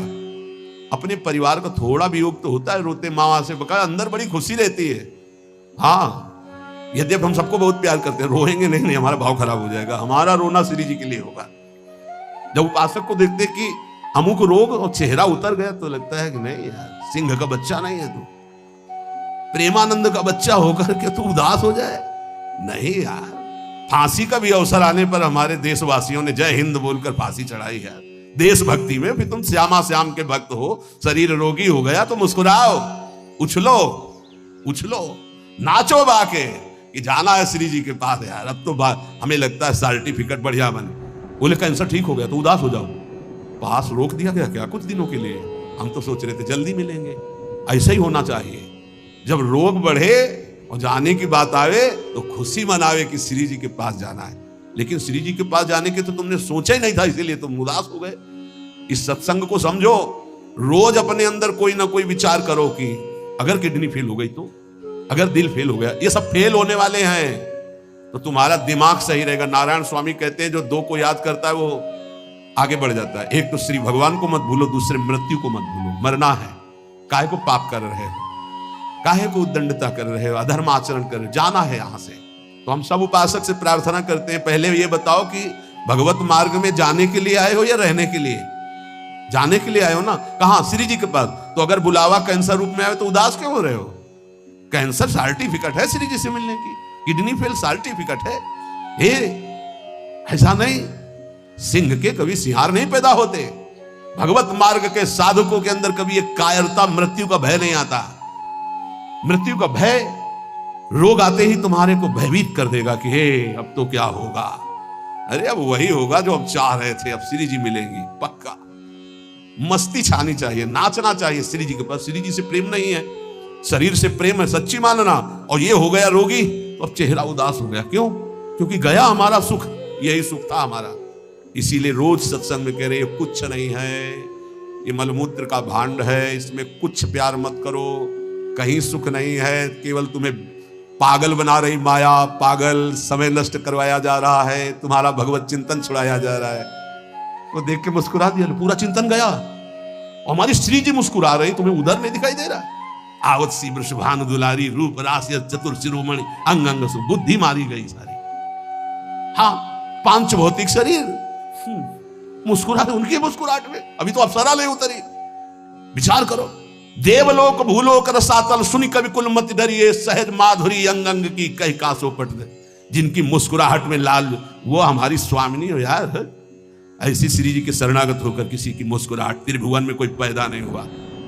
अपने परिवार का थोड़ा वियोग तो होता है, रोते माँ से बका, अंदर बड़ी खुशी रहती है। हाँ, यद्यप हम सबको बहुत प्यार करते हैं, रोएंगे नहीं, नहीं हमारा भाव खराब हो जाएगा, हमारा रोना श्री जी के लिए होगा। जब उपासक को देखते कि अमुक रोग और चेहरा उतर गया तो लगता है कि नहीं यार, सिंह का बच्चा नहीं है तू, प्रेमानंद का बच्चा होकर के तू उदास हो जाए। नहीं यार, फांसी का भी अवसर आने पर हमारे देशवासियों ने जय हिंद बोलकर फांसी चढ़ाई है देशभक्ति में। फिर तुम श्यामा श्याम के भक्त हो, शरीर रोगी हो गया तो मुस्कुराओ, उछलो उछलो, नाचो बाके कि जाना है श्री जी के पास यार। अब तो हमें लगता है सर्टिफिकेट बढ़िया बने, बोले कैंसर ठीक हो गया तो उदास हो जाओ, पास रोक दिया गया क्या कुछ दिनों के लिए, हम तो सोच रहे थे जल्दी मिलेंगे। ऐसा ही होना चाहिए, जब रोग बढ़े और जाने की बात आवे तो खुशी मनावे कि श्री जी के पास जाना है। लेकिन श्री जी के पास जाने के तो तुमने सोचा ही नहीं था, इसीलिए तुम उदास हो गए। इस सत्संग को समझो, रोज अपने अंदर कोई ना कोई विचार करो कि अगर किडनी फेल हो गई तो, अगर दिल फेल हो गया, ये सब फेल होने वाले हैं, तो तुम्हारा दिमाग सही रहेगा। नारायण स्वामी कहते हैं जो दो को याद करता है वो आगे बढ़ जाता है। एक तो श्री भगवान को मत भूलो, दूसरे मृत्यु को मत भूलो। मरना है, काहे को पाप कर रहे हो, काहे को उद्दंडता कर रहे हो, अधर्म आचरण कर रहे हो, जाना है यहां से। तो हम सब उपासक से प्रार्थना करते हैं, पहले ये बताओ कि भगवत मार्ग में जाने के लिए आए हो या रहने के लिए? जाने के लिए आए हो ना, कहां? श्री जी के पास। तो अगर बुलावा कैंसर रूप में आए तो उदास क्यों हो रहे हो? कैंसर सर्टिफिकेट है श्री जी से मिलने की, किडनी फेल सर्टिफिकेट है। हे, ऐसा नहीं, सिंह के कभी सिंहार नहीं पैदा होते। भगवत मार्ग के साधकों के अंदर कभी एक कायरता, मृत्यु का भय नहीं आता। मृत्यु का भय, रोग आते ही तुम्हारे को भयभीत कर देगा कि हे अब तो क्या होगा। अरे अब वही होगा जो अब चाह रहे थे, अब श्री जी मिलेंगी पक्का। मस्ती छानी चाहिए, नाचना चाहिए श्री जी के पास। श्री जी से प्रेम नहीं है, शरीर से प्रेम है, सच्ची मानना। और ये हो गया रोगी तो अब चेहरा उदास हो गया, क्यों? क्योंकि गया हमारा सुख, यही सुख था हमारा। इसीलिए रोज सत्संग में कह रहे हैं कुछ नहीं है, ये मलमूत्र का भांड है, इसमें कुछ प्यार मत करो, कहीं सुख नहीं है, केवल तुम्हें पागल बना रही माया, पागल समय नष्ट करवाया जा रहा है, तुम्हारा भगवत चिंतन छुड़ाया जा रहा है। वो देख के मुस्कुरा दिया, पूरा चिंतन गया। और हमारी श्री जी मुस्कुरा रही, तुम्हें उधर नहीं दिखाई दे रहा? आवत सी वृषभानु दुलारी, रूप राशि चतुर शिरोमणि, अंग अंग सु बुद्धि मारी गई सारी। हाँ, पांच भौतिक शरीर मुस्कुरा रहे, उनकी मुस्कुराहट में अभी तो अप्सरा ले उतरी। विचार करो, देवलोक भूलोक रसातल सुनि कवि कुल मति डरिए, सहज माधुरी अंग अंग की कह कासो पट दे। जिनकी मुस्कुराहट में लाल, वो हमारी स्वामिनी हो यार। ऐसी श्री जी के शरणागत होकर किसी की मुस्कुराहट, त्रिभुवन में कोई पैदा नहीं हुआ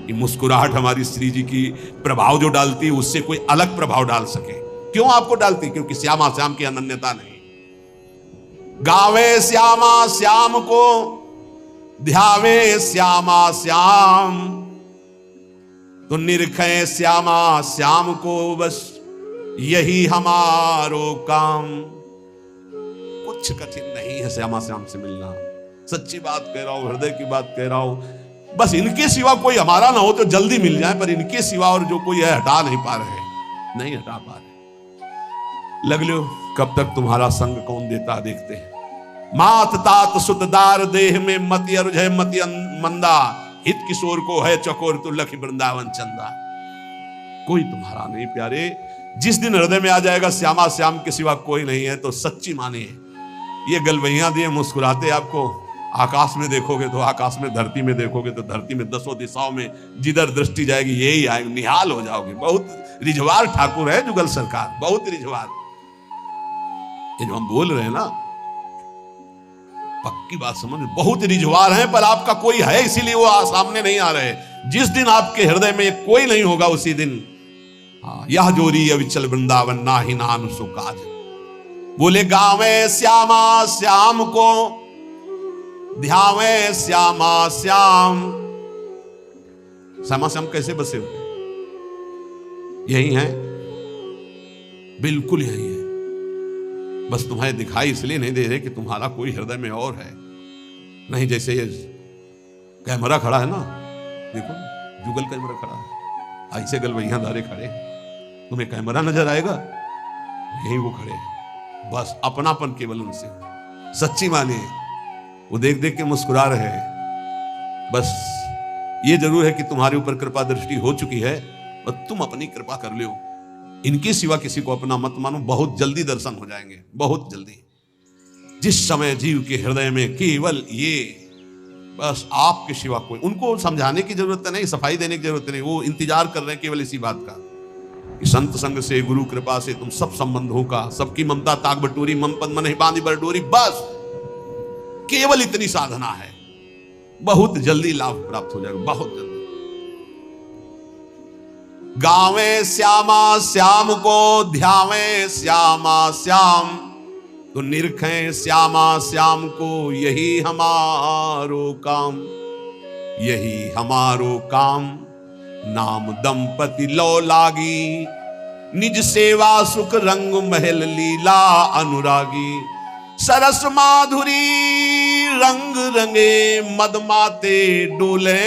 कि मुस्कुराहट हमारी श्री जी की प्रभाव जो डालती है उससे कोई अलग प्रभाव डाल सके। क्यों आपको डालती? क्योंकि श्यामा श्याम की अनन्यता नहीं। गावे श्यामा श्याम को, ध्यावे श्यामा श्याम, तो निरखे श्यामा श्याम को, बस यही हमारो काम। कुछ कठिन नहीं है श्यामा श्याम से मिलना, सच्ची बात कह रहा हूं, हृदय की बात कह रहा हूं। बस इनके सिवा कोई हमारा ना हो तो जल्दी मिल जाए, पर इनके सिवा और जो कोई है हटा नहीं पा रहे, नहीं हटा पा रहे। लग लो कब तक तुम्हारा संग कौन देता देखते हैं। मात तात सुतदार देह में मति अरुझ मति मंदा, हित किशोर को है चकोर तो लख वृंदावन चंदा। कोई तुम्हारा नहीं प्यारे। जिस दिन हृदय में आ जाएगा श्यामा श्याम के सिवा कोई नहीं है, तो सच्ची मानिए ये गलवैयां दिए मुस्कुराते आपको। आकाश में देखोगे तो आकाश में, धरती में देखोगे तो धरती में, दसों दिशाओं में जिधर दृष्टि जाएगी यही आएगा, निहाल हो जाओगे। बहुत रिझवार ठाकुर है जुगल सरकार, बहुत रिझवार। ये जो हम बोल रहे हैं ना, पक्की बात समझ, बहुत रिझवार हैं, पर आपका कोई है इसीलिए वो सामने नहीं आ रहे। जिस दिन आपके हृदय में कोई नहीं होगा उसी दिन, हाँ, यह जोरी अविचल वृंदावन ना ही नान सो काज। बोले गावे श्यामा श्याम को, ध्यावे श्यामा श्याम। श्यामा श्याम कैसे बसे हुए? यही है, बिल्कुल यही है। बस तुम्हें दिखाई इसलिए नहीं दे रहे कि तुम्हारा कोई हृदय में और है। नहीं, जैसे ये कैमरा खड़ा है ना, देखो जुगल कैमरा खड़ा है, ऐसे गलवैया दारे खड़े, तुम्हें कैमरा नजर आएगा, यही वो खड़े हैं। बस अपनापन केवल उनसे, सच्ची माने वो देख देख के मुस्कुरा रहे हैं। बस ये जरूर है कि तुम्हारे ऊपर कृपा दृष्टि हो चुकी है और तुम अपनी कृपा कर लो। इनके सिवा किसी को अपना मत मानो, बहुत जल्दी दर्शन हो जाएंगे, बहुत जल्दी। जिस समय जीव के हृदय में केवल ये, बस आपके सिवा कोई, उनको समझाने की जरूरत नहीं, सफाई देने की जरूरत नहीं, वो इंतजार कर रहे हैं केवल इसी बात का कि संत संग से, गुरु कृपा से तुम सब संबंधों का, सबकी ममता ताक बटोरी, मम पद मन ही बांधी बरडोरी, बस केवल इतनी साधना है, बहुत जल्दी लाभ प्राप्त हो जाएगा, बहुत जल्दी। गावे श्यामा श्याम को, ध्यावे श्यामा श्याम, तो निरखें श्यामा श्याम को, यही हमारो काम, यही हमारो काम। नाम दंपति लो लागी, निज सेवा सुख रंग महल लीला अनुरागी। सरस माधुरी रंग रंगे, मद माते डोले,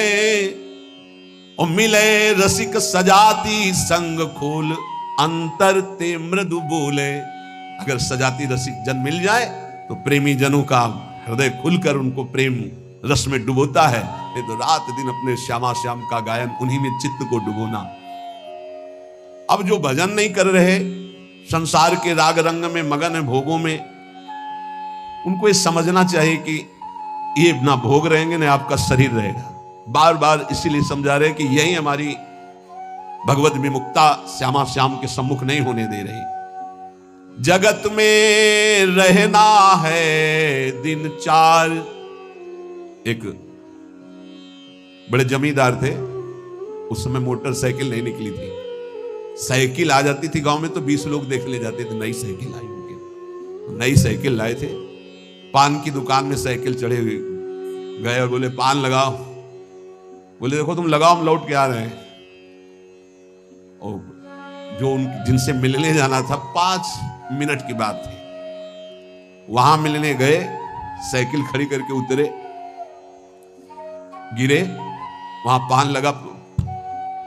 और मिले रसिक सजाती संग खोल, अंतर ते मृदु बोले। अगर सजाती रसिक जन मिल जाए तो प्रेमी जनों का हृदय खुलकर उनको प्रेम रस में डुबोता है, नहीं तो रात दिन अपने श्यामा श्याम का गायन, उन्हीं में चित्त को डुबोना। अब जो भजन नहीं कर रहे, संसार के राग रंग में मगन है, भोगों में, उनको ये समझना चाहिए कि ये ना भोग रहेंगे ना आपका शरीर रहेगा। बार बार इसीलिए समझा रहे कि यही हमारी भगवत विमुक्ता श्यामा श्याम के सम्मुख नहीं होने दे रही। जगत में रहना है दिन चार। एक बड़े जमींदार थे, उस समय मोटरसाइकिल नहीं निकली थी, साइकिल आ जाती थी गांव में तो 20 लोग देख ले जाते थे, नई साइकिल आई होगी। नई साइकिल लाए थे, पान की दुकान में साइकिल चढ़े हुए गए और बोले पान लगाओ। बोले देखो तुम लगाओ, हम लौट के आ रहे हैं। और जो उन जिनसे मिलने जाना था 5 मिनट की बात थी, वहां मिलने गए, साइकिल खड़ी करके उतरे, गिरे, वहां पान लगा,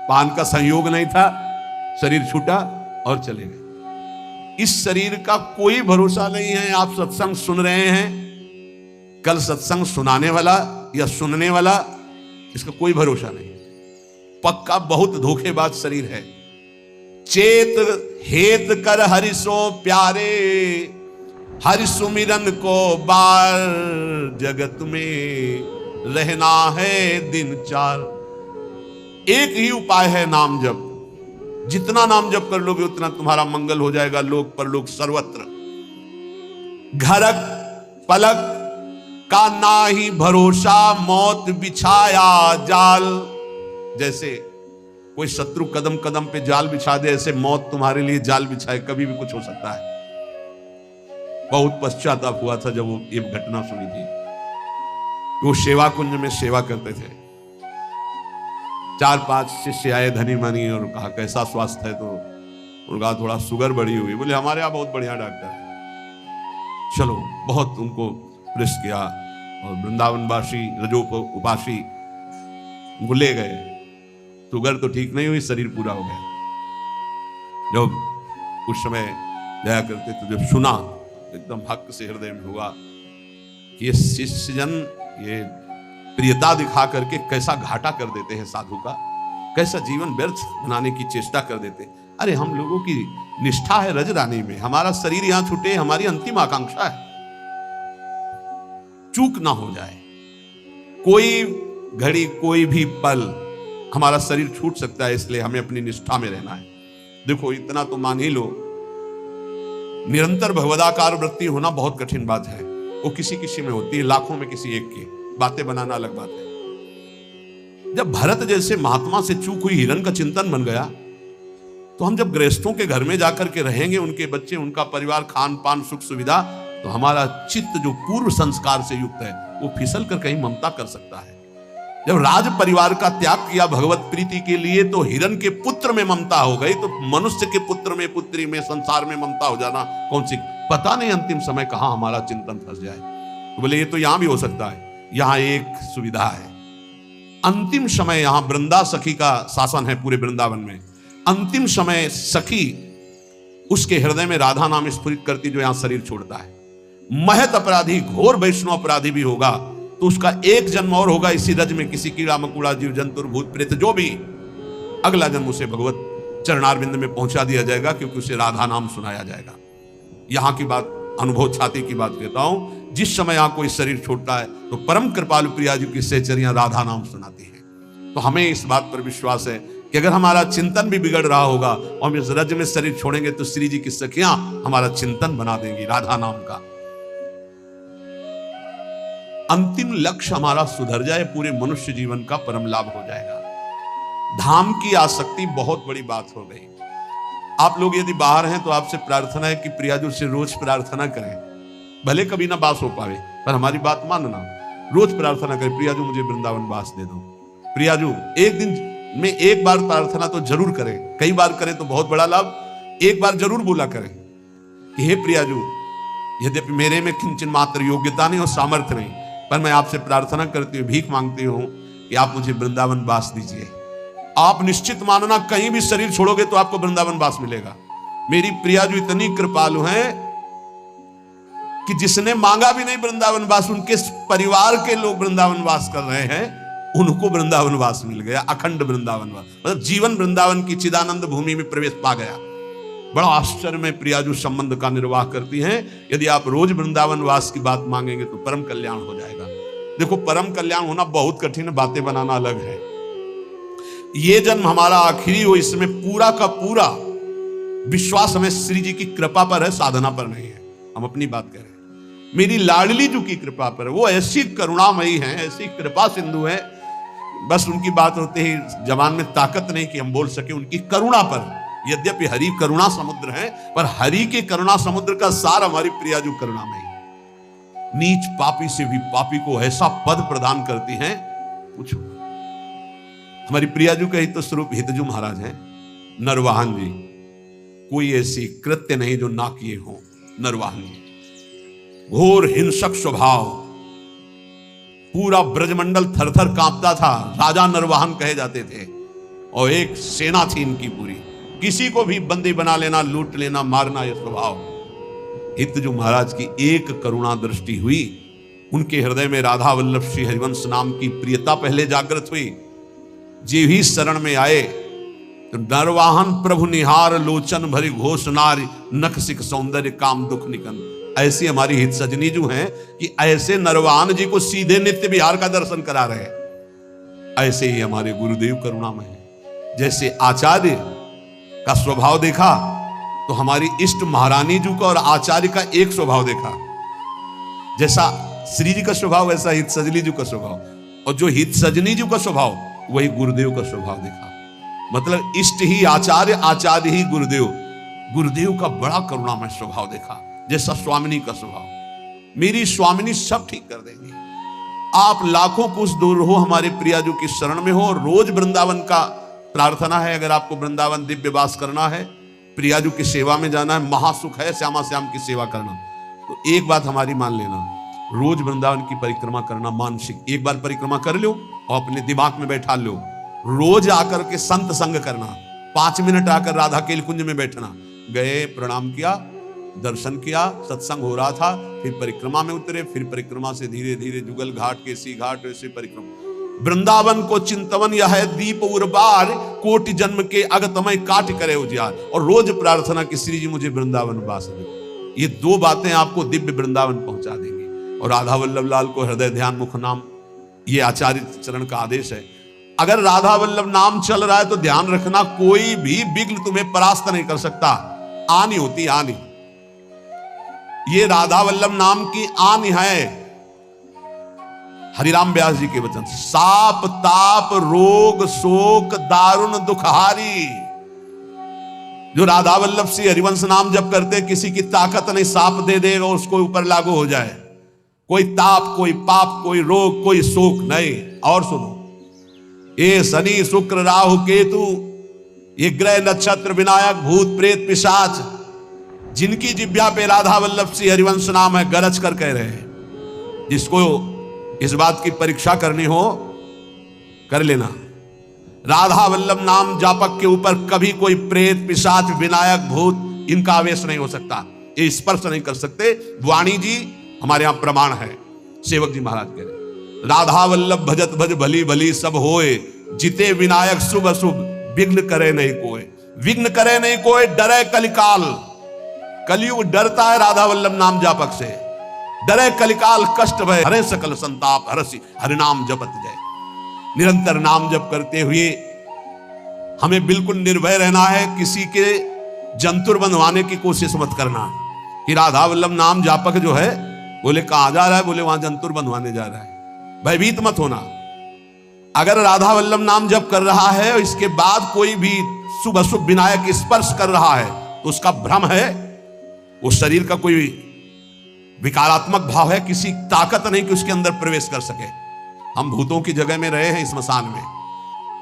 पान का संयोग नहीं था, शरीर छूटा और चले गए। इस शरीर का कोई भरोसा नहीं है। आप सत्संग सुन रहे हैं, कल सत्संग सुनाने वाला या सुनने वाला, इसका कोई भरोसा नहीं। पक्का बहुत धोखेबाज शरीर है। चेत हेत कर हरिसो प्यारे, हरि सुमिरन को बार, जगत में रहना है दिन चार। एक ही उपाय है नाम जप। जितना नाम जप कर लोगे उतना तुम्हारा मंगल हो जाएगा, लोक परलोक सर्वत्र। घरक पलक का ना ही भरोसा, मौत बिछाया जाल। जैसे कोई शत्रु कदम कदम पे जाल बिछा दे, ऐसे मौत तुम्हारे लिए जाल बिछाए, कभी भी कुछ हो सकता है। बहुत पश्चाताप हुआ था जब वो ये घटना सुनी थी। वो सेवा कुंज में सेवा करते थे, 4-5 शिष्य आए धनी मनी और कहा कैसा स्वास्थ्य है, तो उनका थोड़ा शुगर बढ़ी हुई। बोले हमारे यहाँ बहुत बढ़िया डॉक्टर है, चलो। बहुत उनको प्रेस किया और वृंदावनवासी रजोप उपासी उनको ले गए। शुगर तो ठीक नहीं हुई, शरीर पूरा हो गया। जब उस समय जाया करते तो जब सुना एकदम हक से हृदय में हुआ कि ये शिष्यजन ये प्रियता दिखा करके कैसा घाटा कर देते हैं साधु का, कैसा जीवन व्यर्थ बनाने की चेष्टा कर देते हैं। अरे हम लोगों की निष्ठा है रजरानी में, हमारा शरीर यहां छूटे हमारी अंतिम आकांक्षा है, चूक ना हो जाए। कोई घड़ी कोई भी पल हमारा शरीर छूट सकता है, इसलिए हमें अपनी निष्ठा में रहना है। देखो इतना तो मान ही लो, निरंतर भगवदाकार वृत्ति होना बहुत कठिन बात है। वो किसी किसी में होती है, लाखों में किसी एक की। बातें बनाना अलग बात है। जब भरत जैसे महात्मा से चूक हुई हिरण का चिंतन बन गया, तो हम जब गृहस्थों के घर में जाकर के रहेंगे, उनके बच्चे, उनका परिवार, खान पान, सुख सुविधा, तो हमारा चित्त जो पूर्व संस्कार से युक्त है वो फिसल कर कहीं ममता कर सकता है। जब राज परिवार का त्याग किया भगवत प्रीति के लिए, तो हिरण के पुत्र में ममता हो गई, तो मनुष्य के पुत्र में, पुत्री में, संसार में ममता हो जाना कौन सी, पता नहीं अंतिम समय कहां हमारा चिंतन फंस जाए। तो बोले ये तो यहां भी हो सकता है। यहां एक सुविधा है, अंतिम समय यहां वृंदा सखी का शासन है पूरे वृंदावन में। अंतिम समय सखी उसके हृदय में राधा नाम स्फुरित करती जो यहां शरीर छोड़ता है। महत अपराधी, घोर वैष्णव अपराधी भी होगा तो उसका एक जन्म और होगा इसी रज में, किसी कीड़ा मकुड़ा जीव जंतु भूत प्रेत जो भी, अगला जन्म उसे भगवत चरणारविंद में पहुंचा दिया जाएगा, क्योंकि उसे राधा नाम सुनाया जाएगा। यहां की बात, अनुभव छाती की बात कहता हूं, जिस समय यहां कोई शरीर छोड़ता है तो परम कृपालु प्रिया जी की सहचरियां राधा नाम सुनाती है। तो हमें इस बात पर विश्वास है कि अगर हमारा चिंतन भी बिगड़ रहा होगा और हम इस रज में शरीर छोड़ेंगे तो श्री जी की सखियां हमारा चिंतन बना देंगी राधा नाम का। अंतिम लक्ष्य हमारा सुधर जाए, पूरे मनुष्य जीवन का परम लाभ हो जाएगा। धाम की आसक्ति बहुत बड़ी बात हो गई। आप लोग यदि बाहर हैं तो आपसे प्रार्थना है कि प्रियाजू से रोज प्रार्थना करें, भले कभी ना बास हो पावे पर हमारी बात मानना, रोज प्रार्थना करें, प्रियाजू मुझे वृंदावन बास दे दो। प्रियाजू एक दिन में एक बार प्रार्थना तो जरूर करें, कई बार करें तो बहुत बड़ा लाभ, एक बार जरूर बोला करें कि हे प्रियाजू, यद्यपि मेरे में किंचन मात्र योग्यता नहीं और सामर्थ्य नहीं, पर मैं आपसे प्रार्थना करती हूँ, भीख मांगती हूँ कि आप मुझे वृंदावन वास दीजिए। आप निश्चित मानना कहीं भी शरीर छोड़ोगे तो आपको वृंदावन वास मिलेगा। मेरी प्रियाजू इतनी कृपालु हैं कि जिसने मांगा भी नहीं वृंदावन वास, उनके परिवार के लोग वृंदावन वास कर रहे हैं, उनको वृंदावन वास मिल गया, अखंड वृंदावन वास, मतलब जीवन वृंदावन की चिदानंद भूमि में प्रवेश पा गया। बड़ा आश्चर्य में प्रियाजू संबंध का निर्वाह करती हैं। यदि आप रोज वृंदावन वास की बात मांगेंगे तो परम कल्याण हो जाएगा। देखो, परम कल्याण होना बहुत कठिन है, बातें बनाना अलग है। ये जन्म हमारा आखिरी हो, इसमें पूरा का पूरा विश्वास हमें श्री जी की कृपा पर है, साधना पर नहीं है। हम अपनी बात करें, मेरी लाडली जी की कृपा पर है। वो ऐसी करुणामयी हैं, ऐसी कृपा सिंधु है, बस उनकी बात होते ही जबान में ताकत नहीं कि हम बोल सके उनकी करुणा पर। यद्यपि हरि करुणा समुद्र है, पर हरि के करुणा समुद्र का सार हमारी प्रियाजू करुणामयी। नीच पापी से भी पापी को ऐसा पद प्रदान करती हैं, पूछो। हमारी प्रियाजू का ही तो स्वरूप हितजू महाराज हैं, नरवाहन जी। कोई ऐसी कृत्य नहीं जो ना किए हो। नरवाहन जी घोर हिंसक स्वभाव, पूरा ब्रजमंडल थरथर कांपता था, राजा नरवाहन कहे जाते थे, और एक सेना थी इनकी पूरी, किसी को भी बंदी बना लेना, लूट लेना, मारना, यह स्वभाव। हितजू महाराज की एक करुणा दृष्टि हुई, उनके हृदय में राधा वल्लभ श्री हरिवंश नाम की प्रियता पहले जागृत हुई। जे भी शरण में आए तो नरवाहन प्रभु निहार लोचन भरी घोष नारी, नख सिख सौंदर्य काम दुख निकन। ऐसी हमारी हित सजनी जो हैं कि ऐसे नरवाहन जी को सीधे नित्य विहार का दर्शन करा रहे हैं। ऐसे ही हमारे गुरुदेव करुणामय हैं। जैसे आचार्य का स्वभाव देखा तो हमारी इष्ट महारानी जी का और आचार्य का एक स्वभाव देखा। जैसा श्री जी का स्वभाव वैसा हित सजनी जी का स्वभाव, और जो हित सजनी जी का स्वभाव वही गुरुदेव का स्वभाव देखा। मतलब इष्ट ही आचार्य, आचार्य ही गुरुदेव, गुरुदेव का बड़ा करुणामय स्वभाव देखा। जैसा स्वामिनी का स्वभाव, मेरी स्वामिनी सब ठीक कर देंगी। आप लाखों कुछ दूर हो, हमारे प्रियाजू की शरण में हो, रोज वृंदावन का प्रार्थना है। अगर आपको वृंदावन दिव्य वास करना है, प्रियाजू की सेवा में जाना है, महासुख है श्यामा श्याम की सेवा करना, तो एक बात हमारी मान लेना, रोज वृंदावन की परिक्रमा करना। मानसिक एक बार परिक्रमा कर लो और अपने दिमाग में बैठा लो, रोज आकर के संत संग करना, 5 मिनट आकर राधा केल कुंज में बैठना, गए प्रणाम किया, दर्शन किया, सत्संग हो रहा था, फिर परिक्रमा में उतरे, फिर परिक्रमा से धीरे धीरे जुगल घाट, केसी घाट, ऐसे परिक्रमा। वृंदावन को चिंतवन यह है दीप उर्बार, कोटि जन्म के अगतमय काट करे उजियार। और रोज प्रार्थना कि श्री जी मुझे वृंदावन वास दो। ये 2 बातें आपको दिव्य वृंदावन पहुंचा देंगी। और राधा वल्लभ लाल को हृदय ध्यान मुख नाम, ये आचार्य चरण का आदेश है। अगर राधा वल्लभ नाम चल रहा है तो ध्यान रखना, कोई भी विघ्न तुम्हें परास्त नहीं कर सकता। आनी होती आनी, ये राधा वल्लभ नाम की आनी है। हरिराम व्यास जी के वचन, साप ताप रोग शोक दारुण दुखहारी। जो राधा वल्लभ श्री हरिवंश नाम जब करते, किसी की ताकत नहीं, साप दे देगा उसको ऊपर लागू हो जाए। कोई ताप, कोई पाप, कोई रोग, कोई शोक नहीं। और सुनो, ये शनि शुक्र राहु केतु, ये ग्रह नक्षत्र विनायक भूत प्रेत पिशाच, जिनकी जिब्या पे राधा वल्लभ श्री हरिवंश नाम है, गरज कर कह रहे हैं। जिसको इस बात की परीक्षा करनी हो कर लेना। राधा वल्लभ नाम जापक के ऊपर कभी कोई प्रेत पिशाच विनायक भूत इनका आवेश नहीं हो सकता, ये स्पर्श नहीं कर सकते। वाणी जी हमारे यहां प्रमाण है। सेवक जी महाराज कह रहे, राधा वल्लभ भजत भज भली भली सब होए, जिते विनायक शुभ अशुभ विघ्न करे नहीं कोई। विघ्न करे नहीं कोई, डरे कलिकाल। कलयुग डरता है राधा वल्लभ नाम जापक से। डरे कलिकाल कष्ट भय, हरे सकल संताप हरसि हरिनाम जपत जय। निरंतर नाम जप करते हुए हमें बिल्कुल निर्भय रहना है, किसी के जंतुर बंधवाने की कोशिश मत करना कि राधा वल्लभ नाम जापक जो है, बोले कहां जा रहा है, बोले वहां जंतुर बंधवाने जा रहा है। भयभीत मत होना। अगर राधा वल्लभ नाम जप कर रहा है और इसके बाद कोई भी शुभ अशुभ विनायक स्पर्श कर रहा है तो उसका भ्रम है, वो शरीर का कोई विकारात्मक भाव है, किसी ताकत नहीं कि उसके अंदर प्रवेश कर सके। हम भूतों की जगह में रहे हैं, स्मशान में,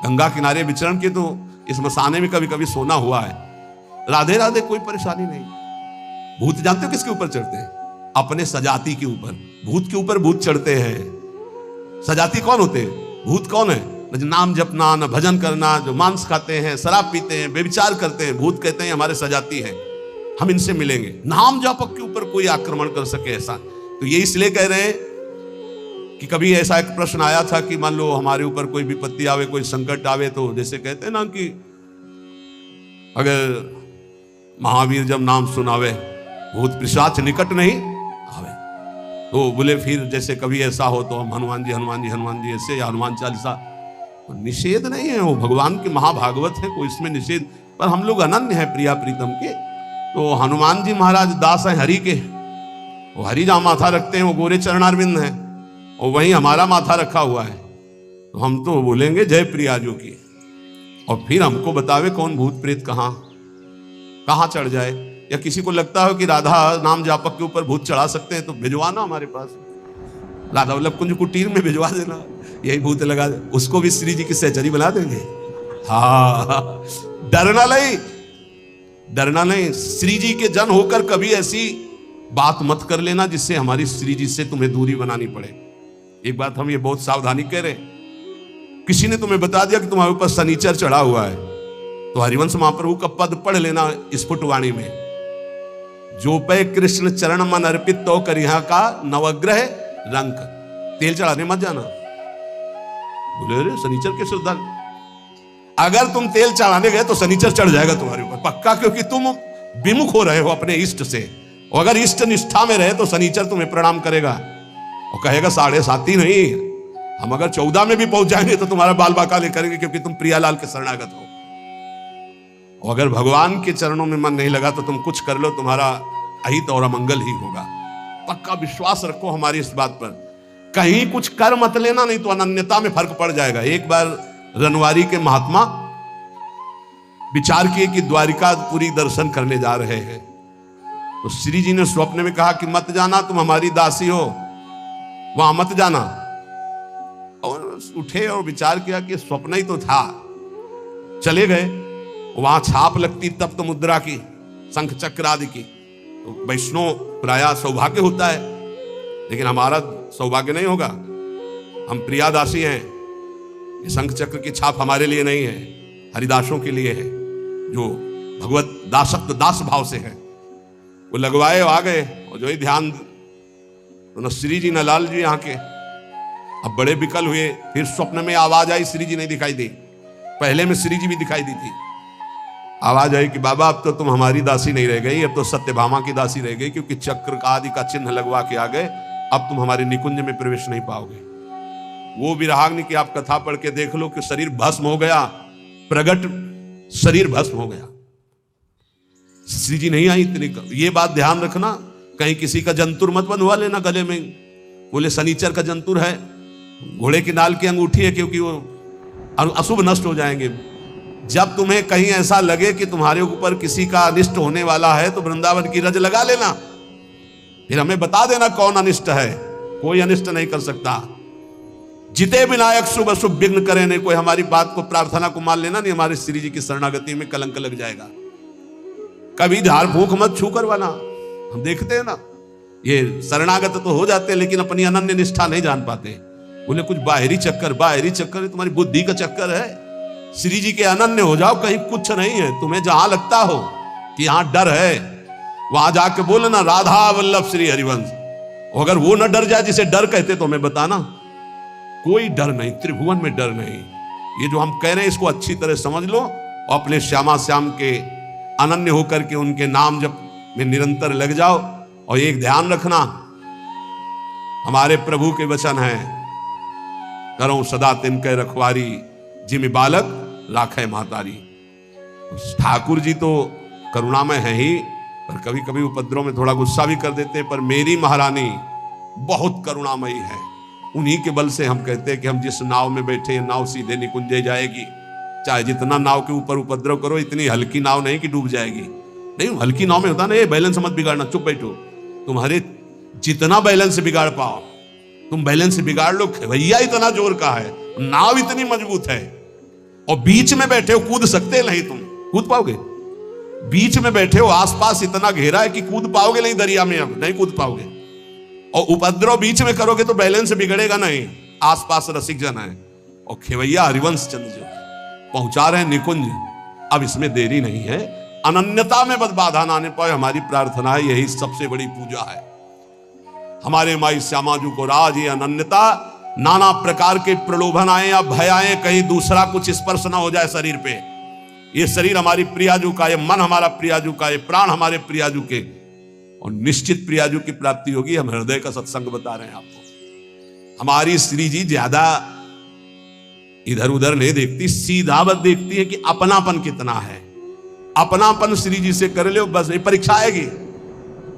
गंगा किनारे विचरण के, तो स्मशाने में कभी कभी सोना हुआ है। राधे राधे, कोई परेशानी नहीं। भूत जानते हो किसके ऊपर चढ़ते हैं? अपने सजाती के ऊपर। भूत के ऊपर भूत चढ़ते हैं। सजाती कौन होते हैं? भूत कौन है? न नाम जपना, न भजन करना, जो मांस खाते हैं, शराब पीते हैं, बेविचार करते हैं, भूत कहते हैं हमारे सजाती है, हम इनसे मिलेंगे। नाम जापक के ऊपर कोई आक्रमण कर सके ऐसा, तो ये इसलिए कह रहे हैं कि कभी ऐसा एक प्रश्न आया था कि मान लो हमारे ऊपर कोई विपत्ति आवे, कोई संकट आवे, तो जैसे कहते हैं ना कि अगर महावीर जब नाम सुनावे भूत पिशाच निकट नहीं आवे, तो बोले फिर जैसे कभी ऐसा हो तो हम हनुमान जी हनुमान जी हनुमान जी ऐसे, या हनुमान चालीसा। तो निषेध नहीं है, वो भगवान के महाभागवत है, कोई इसमें निषेध, पर हम लोग अनन्य है प्रिया प्रीतम के। तो हनुमान जी महाराज दास हैं हरि के, वो हरि जहां माथा रखते हैं वो गोरे चरणारविंद हैं, और वहीं हमारा माथा रखा हुआ है, तो हम तो बोलेंगे जय प्रियाजू की। और फिर हमको बतावे कौन भूत प्रेत कहां चढ़ जाए। या किसी को लगता हो कि राधा नाम जापक के ऊपर भूत चढ़ा सकते हैं तो भिजवाना हमारे पास, राधा वल्लभ कुंज कुटीर में भिजवा देना, यही भूत लगा दे, उसको भी श्री जी की सहचरी बना देंगे। हाँ, डरना नहीं, डरना नहीं। श्री जी के जन होकर कभी ऐसी बात मत कर लेना जिससे हमारी श्री जी से तुम्हें दूरी बनानी पड़े। एक बात हम ये बहुत सावधानी कह रहे, किसी ने तुम्हें बता दिया कि तुम्हारे ऊपर शनिचर चढ़ा हुआ है, तो हरिवंश महाप्रभु का पद पढ़ लेना स्फुटवाणी में, जो पे कृष्ण चरण मन अर्पित तो करिहा का नवग्रह रंक। तेल चढ़ाने मत जाना। बोले अरे शनिचर कैसे उद्धार? अगर तुम तेल चढ़ाने गए तो शनिचर चढ़ जाएगा तुम्हारे ऊपर पक्का, क्योंकि तुम विमुख हो रहे हो अपने इष्ट से। और अगर इष्ट निष्ठा में रहे तो शनिचर तुम्हें प्रणाम करेगा और कहेगा 7.5 ही नहीं, हम अगर 14 में भी पहुंच जाएंगे तो तुम्हारा बाल बाका ले करेंगे, क्योंकि तुम प्रियालाल के शरणागत हो। और अगर भगवान के चरणों में मन नहीं लगा तो तुम कुछ कर लो, तुम्हारा अहित और अमंगल ही होगा। पक्का विश्वास रखो हमारी इस बात पर। कहीं कुछ कर मत लेना, नहीं तो अनन्यता में फर्क पड़ जाएगा। एक बार रनवारी के महात्मा विचार किए कि द्वारिकापुरी दर्शन करने जा रहे हैं, तो श्री जी ने स्वप्न में कहा कि मत जाना, तुम हमारी दासी हो, वहां मत जाना। और उठे और विचार किया कि स्वप्न ही तो था, चले गए। वहां छाप लगती तप्त मुद्रा की, शंख चक्र आदि की, तो वैष्णव प्रायः सौभाग्य होता है, लेकिन हमारा सौभाग्य नहीं होगा। हम प्रियादासी हैं, ये शंख चक्र की छाप हमारे लिए नहीं है, हरिदासों के लिए है, जो भगवत दासत्व दास भाव से है। वो लगवाए आ गए, और जो ही ध्यान, तो न श्री जी न लाल जी यहाँ के। अब बड़े विकल हुए, फिर स्वप्न में आवाज आई, श्री जी नहीं दिखाई दी, पहले में श्री जी भी दिखाई दी थी। आवाज आई कि बाबा अब तो तुम हमारी दासी नहीं रह गई, अब तो सत्यभामा की दासी रह गई, क्योंकि चक्र का आदि का चिन्ह लगवा के आ गए, अब तुम हमारे निकुंज में प्रवेश नहीं पाओगे। वो विराग्नि की आप कथा पढ़ के देख लो कि शरीर भस्म हो गया, प्रगट शरीर भस्म हो गया, श्री जी नहीं आई इतनी। ये बात ध्यान रखना, कहीं किसी का जंतुर मत बंधवा लेना गले में। बोले शनिचर का जंतुर है, घोड़े की नाल की अंगूठी है, क्योंकि वो अशुभ नष्ट हो जाएंगे। जब तुम्हें कहीं ऐसा लगे कि तुम्हारे ऊपर किसी का अनिष्ट होने वाला है तो वृंदावन की रज लगा लेना, फिर हमें बता देना कौन अनिष्ट है। कोई अनिष्ट नहीं कर सकता। जिते विनायक शुभ अशुभ विघ्न करे नहीं कोई। हमारी बात को, प्रार्थना को मान लेना, नहीं हमारे श्री जी की शरणागति में कलंक लग जाएगा। कभी झाड़ फूंक मत छू करवाना। हम देखते हैं ना, ये शरणागत तो हो जाते हैं लेकिन अपनी अनन्य निष्ठा नहीं जान पाते। बोले कुछ बाहरी चक्कर, बाहरी चक्कर तुम्हारी बुद्धि का चक्कर है। श्री जी के अनन्य हो जाओ, कहीं कुछ नहीं है। तुम्हें जहां लगता हो कि यहां डर है, वहां जाके बोले ना राधा वल्लभ श्री हरिवंश। अगर वो ना डर जाए जिसे डर कहते तो हमें बताना। कोई डर नहीं, त्रिभुवन में डर नहीं। ये जो हम कह रहे हैं इसको अच्छी तरह समझ लो और अपने श्यामा श्याम के अनन्य होकर के उनके नाम जप में निरंतर लग जाओ। और एक ध्यान रखना, हमारे प्रभु के वचन है, करो सदा तिनके रखवारी, जिम बालक राखे महतारी। ठाकुर जी तो करुणामय है ही, पर कभी कभी उपद्रव में थोड़ा गुस्सा भी कर देते हैं। पर मेरी महारानी बहुत करुणामयी है। उन्हीं के बल से हम कहते हैं कि हम जिस नाव में बैठे हैं नाव सीधे निकुंजे जाएगी। चाहे जितना नाव के ऊपर उपद्रव करो, इतनी हल्की नाव नहीं कि डूब जाएगी। नहीं, हल्की नाव में होता ना ये बैलेंस मत बिगाड़ना, चुप बैठो। तुम्हारे जितना बैलेंस बिगाड़ पाओ तुम बैलेंस बिगाड़ लो। भैया इतना जोर का है, नाव इतनी मजबूत है, और बीच में बैठे हो, कूद सकते नहीं। तुम कूद पाओगे? बीच में बैठे हो, आसपास इतना घेरा है कि कूद पाओगे नहीं दरिया में? अब नहीं कूद पाओगे। और उपद्रव बीच में करोगे तो बैलेंस बिगड़ेगा नहीं, आसपास रसिक जन है। और खेवैया हरिवंश चंद्र जो पहुंचा रहे हैं निकुंज, अब इसमें देरी नहीं है। अनन्यता में बाधा ना आने पाए, हमारी प्रार्थना है, यही सबसे बड़ी पूजा है। हमारे माई श्यामा जी को राज ये अनन्यता, नाना प्रकार के प्रलोभन आए या भय आए, कहीं दूसरा कुछ स्पर्श ना हो जाए शरीर पे। ये शरीर हमारी प्रियाजू का, ये मन हमारा प्रियाजू का, ये प्राण हमारे प्रियाजू के, और निश्चित प्रियाजू की प्राप्ति होगी। हम हृदय का सत्संग बता रहे हैं आपको। हमारी श्री जी ज्यादा इधर उधर नहीं देखती, सीधा बस देखती है कि अपनापन कितना है। अपनापन श्री जी से कर लो, बस ये परीक्षा आएगी।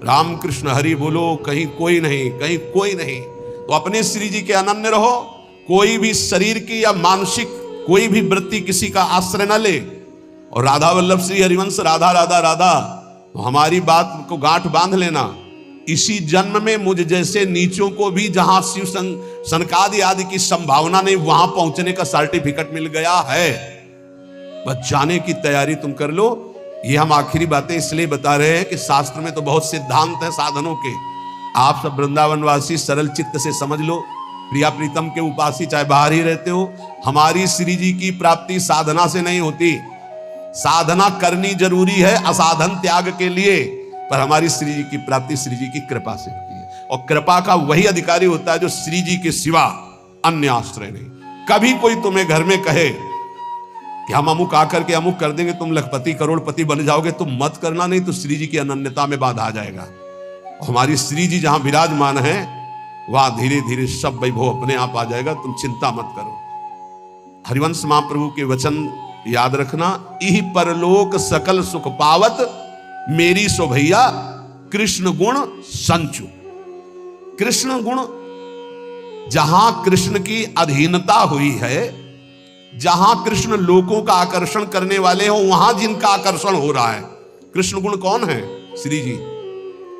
राम कृष्ण हरि बोलो, कहीं कोई नहीं, कहीं कोई नहीं। तो अपने श्री जी के अनन्य रहो। कोई भी शरीर की या मानसिक कोई भी वृत्ति किसी का आश्रय न ले। और राधा वल्लभ श्री हरिवंश, राधा राधा राधा, तो हमारी बात को गांठ बांध लेना। इसी जन्म में मुझ जैसे नीचों को भी जहां शिव सनकादि आदि की संभावना नहीं, वहां पहुंचने का सर्टिफिकेट मिल गया है। बस जाने की तैयारी तुम कर लो। ये हम आखिरी बातें इसलिए बता रहे हैं कि शास्त्र में तो बहुत सिद्धांत है साधनों के। आप सब वृंदावनवासी सरल चित्त से समझ लो। प्रिया प्रीतम के उपासी चाहे बाहर ही रहते हो, हमारी श्री जी की प्राप्ति साधना से नहीं होती। साधना करनी जरूरी है असाधन त्याग के लिए, पर हमारी श्री जी की प्राप्ति श्री जी की कृपा से होती है। और कृपा का वही अधिकारी होता है जो श्री जी के सिवा अन्य आश्रय नहीं। कभी कोई तुम्हें घर में कहे कि हम अमुक आकर के अमुक कर देंगे, तुम लखपति करोड़पति बन जाओगे, तुम मत करना, नहीं तो श्री जी की अनन्यता में बाधा आ जाएगा। और हमारी श्री जी जहां विराजमान है वहां धीरे धीरे सब वैभव अपने आप आ जाएगा। तुम चिंता मत करो। हरिवंश महाप्रभु के वचन याद रखना, इह परलोक सकल सुख पावत, मेरी सो भैया कृष्ण गुण संचु। कृष्ण गुण, जहां कृष्ण की अधीनता हुई है, जहां कृष्ण लोगों का आकर्षण करने वाले हो, वहां जिनका आकर्षण हो रहा है। कृष्ण गुण कौन है? श्री जी।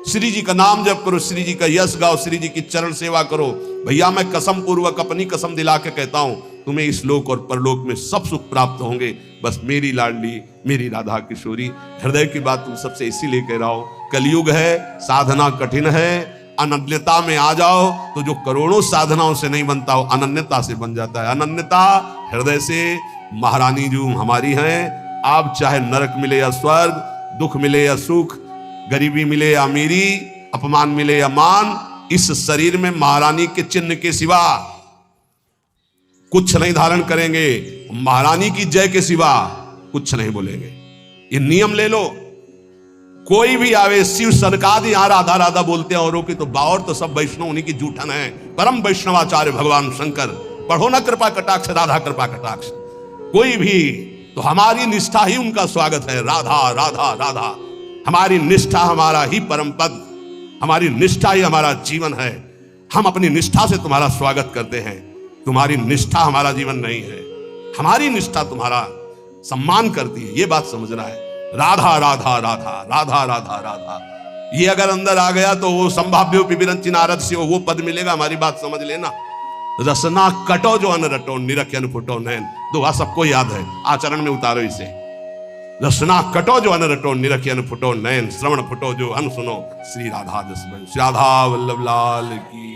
श्री जी का नाम जप करो, श्री जी का यश गाओ, श्री जी की चरण सेवा करो। भैया मैं कसम पूर्वक अपनी कसम दिला के कहता हूं, तुम्हें इस लोक और परलोक में सब सुख प्राप्त होंगे। बस मेरी लाडली, मेरी राधा किशोरी, हृदय की बात तुम सबसे इसीलिए कह रहा हूं। कलयुग है, साधना कठिन है, अनन्यता में आ जाओ तो जो करोड़ों साधनाओं से नहीं बनता हो, अनन्यता से बन जाता है। अनन्यता हृदय से। महारानी जो हमारी हैं, आप चाहे नरक मिले या स्वर्ग, दुख मिले या सुख, गरीबी मिले या अमीरी, अपमान मिले या मान, इस शरीर में महारानी के चिन्ह के सिवा कुछ नहीं धारण करेंगे। महारानी की जय के सिवा कुछ नहीं बोलेंगे। ये नियम ले लो। कोई भी आवे, शिव सनकादि यहां राधा राधा बोलते हैं औरों की, तो बावर तो सब वैष्णव उन्हीं की जूठन है। परम वैष्णवाचार्य भगवान शंकर, पढ़ो ना कृपा कटाक्ष, राधा कृपा कटाक्ष। कोई भी तो हमारी निष्ठा ही उनका स्वागत है। राधा राधा राधा, हमारी निष्ठा हमारा ही परम पद, हमारी निष्ठा ही हमारा जीवन है। हम अपनी निष्ठा से तुम्हारा स्वागत करते हैं। तुम्हारी निष्ठा हमारा जीवन नहीं है, हमारी निष्ठा तुम्हारा सम्मान करती है। ये बात समझना है। राधा राधा राधा राधा राधा राधा, ये अगर अंदर आ गया तो वो संभाव्यो पिबिरंचि नारद से वो पद मिलेगा। हमारी बात समझ लेना। रसना कटो जो अन रटो, निरख अन फुटो नैन, दोहा सबको याद है, आचरण में उतारो इसे। रसना कटो जो अन रटो, निरख अन फुटो नैन, श्रवण फुटो जो अन सुनो, श्री राधा जस बन। श्री राधा वल्लभ लाल की।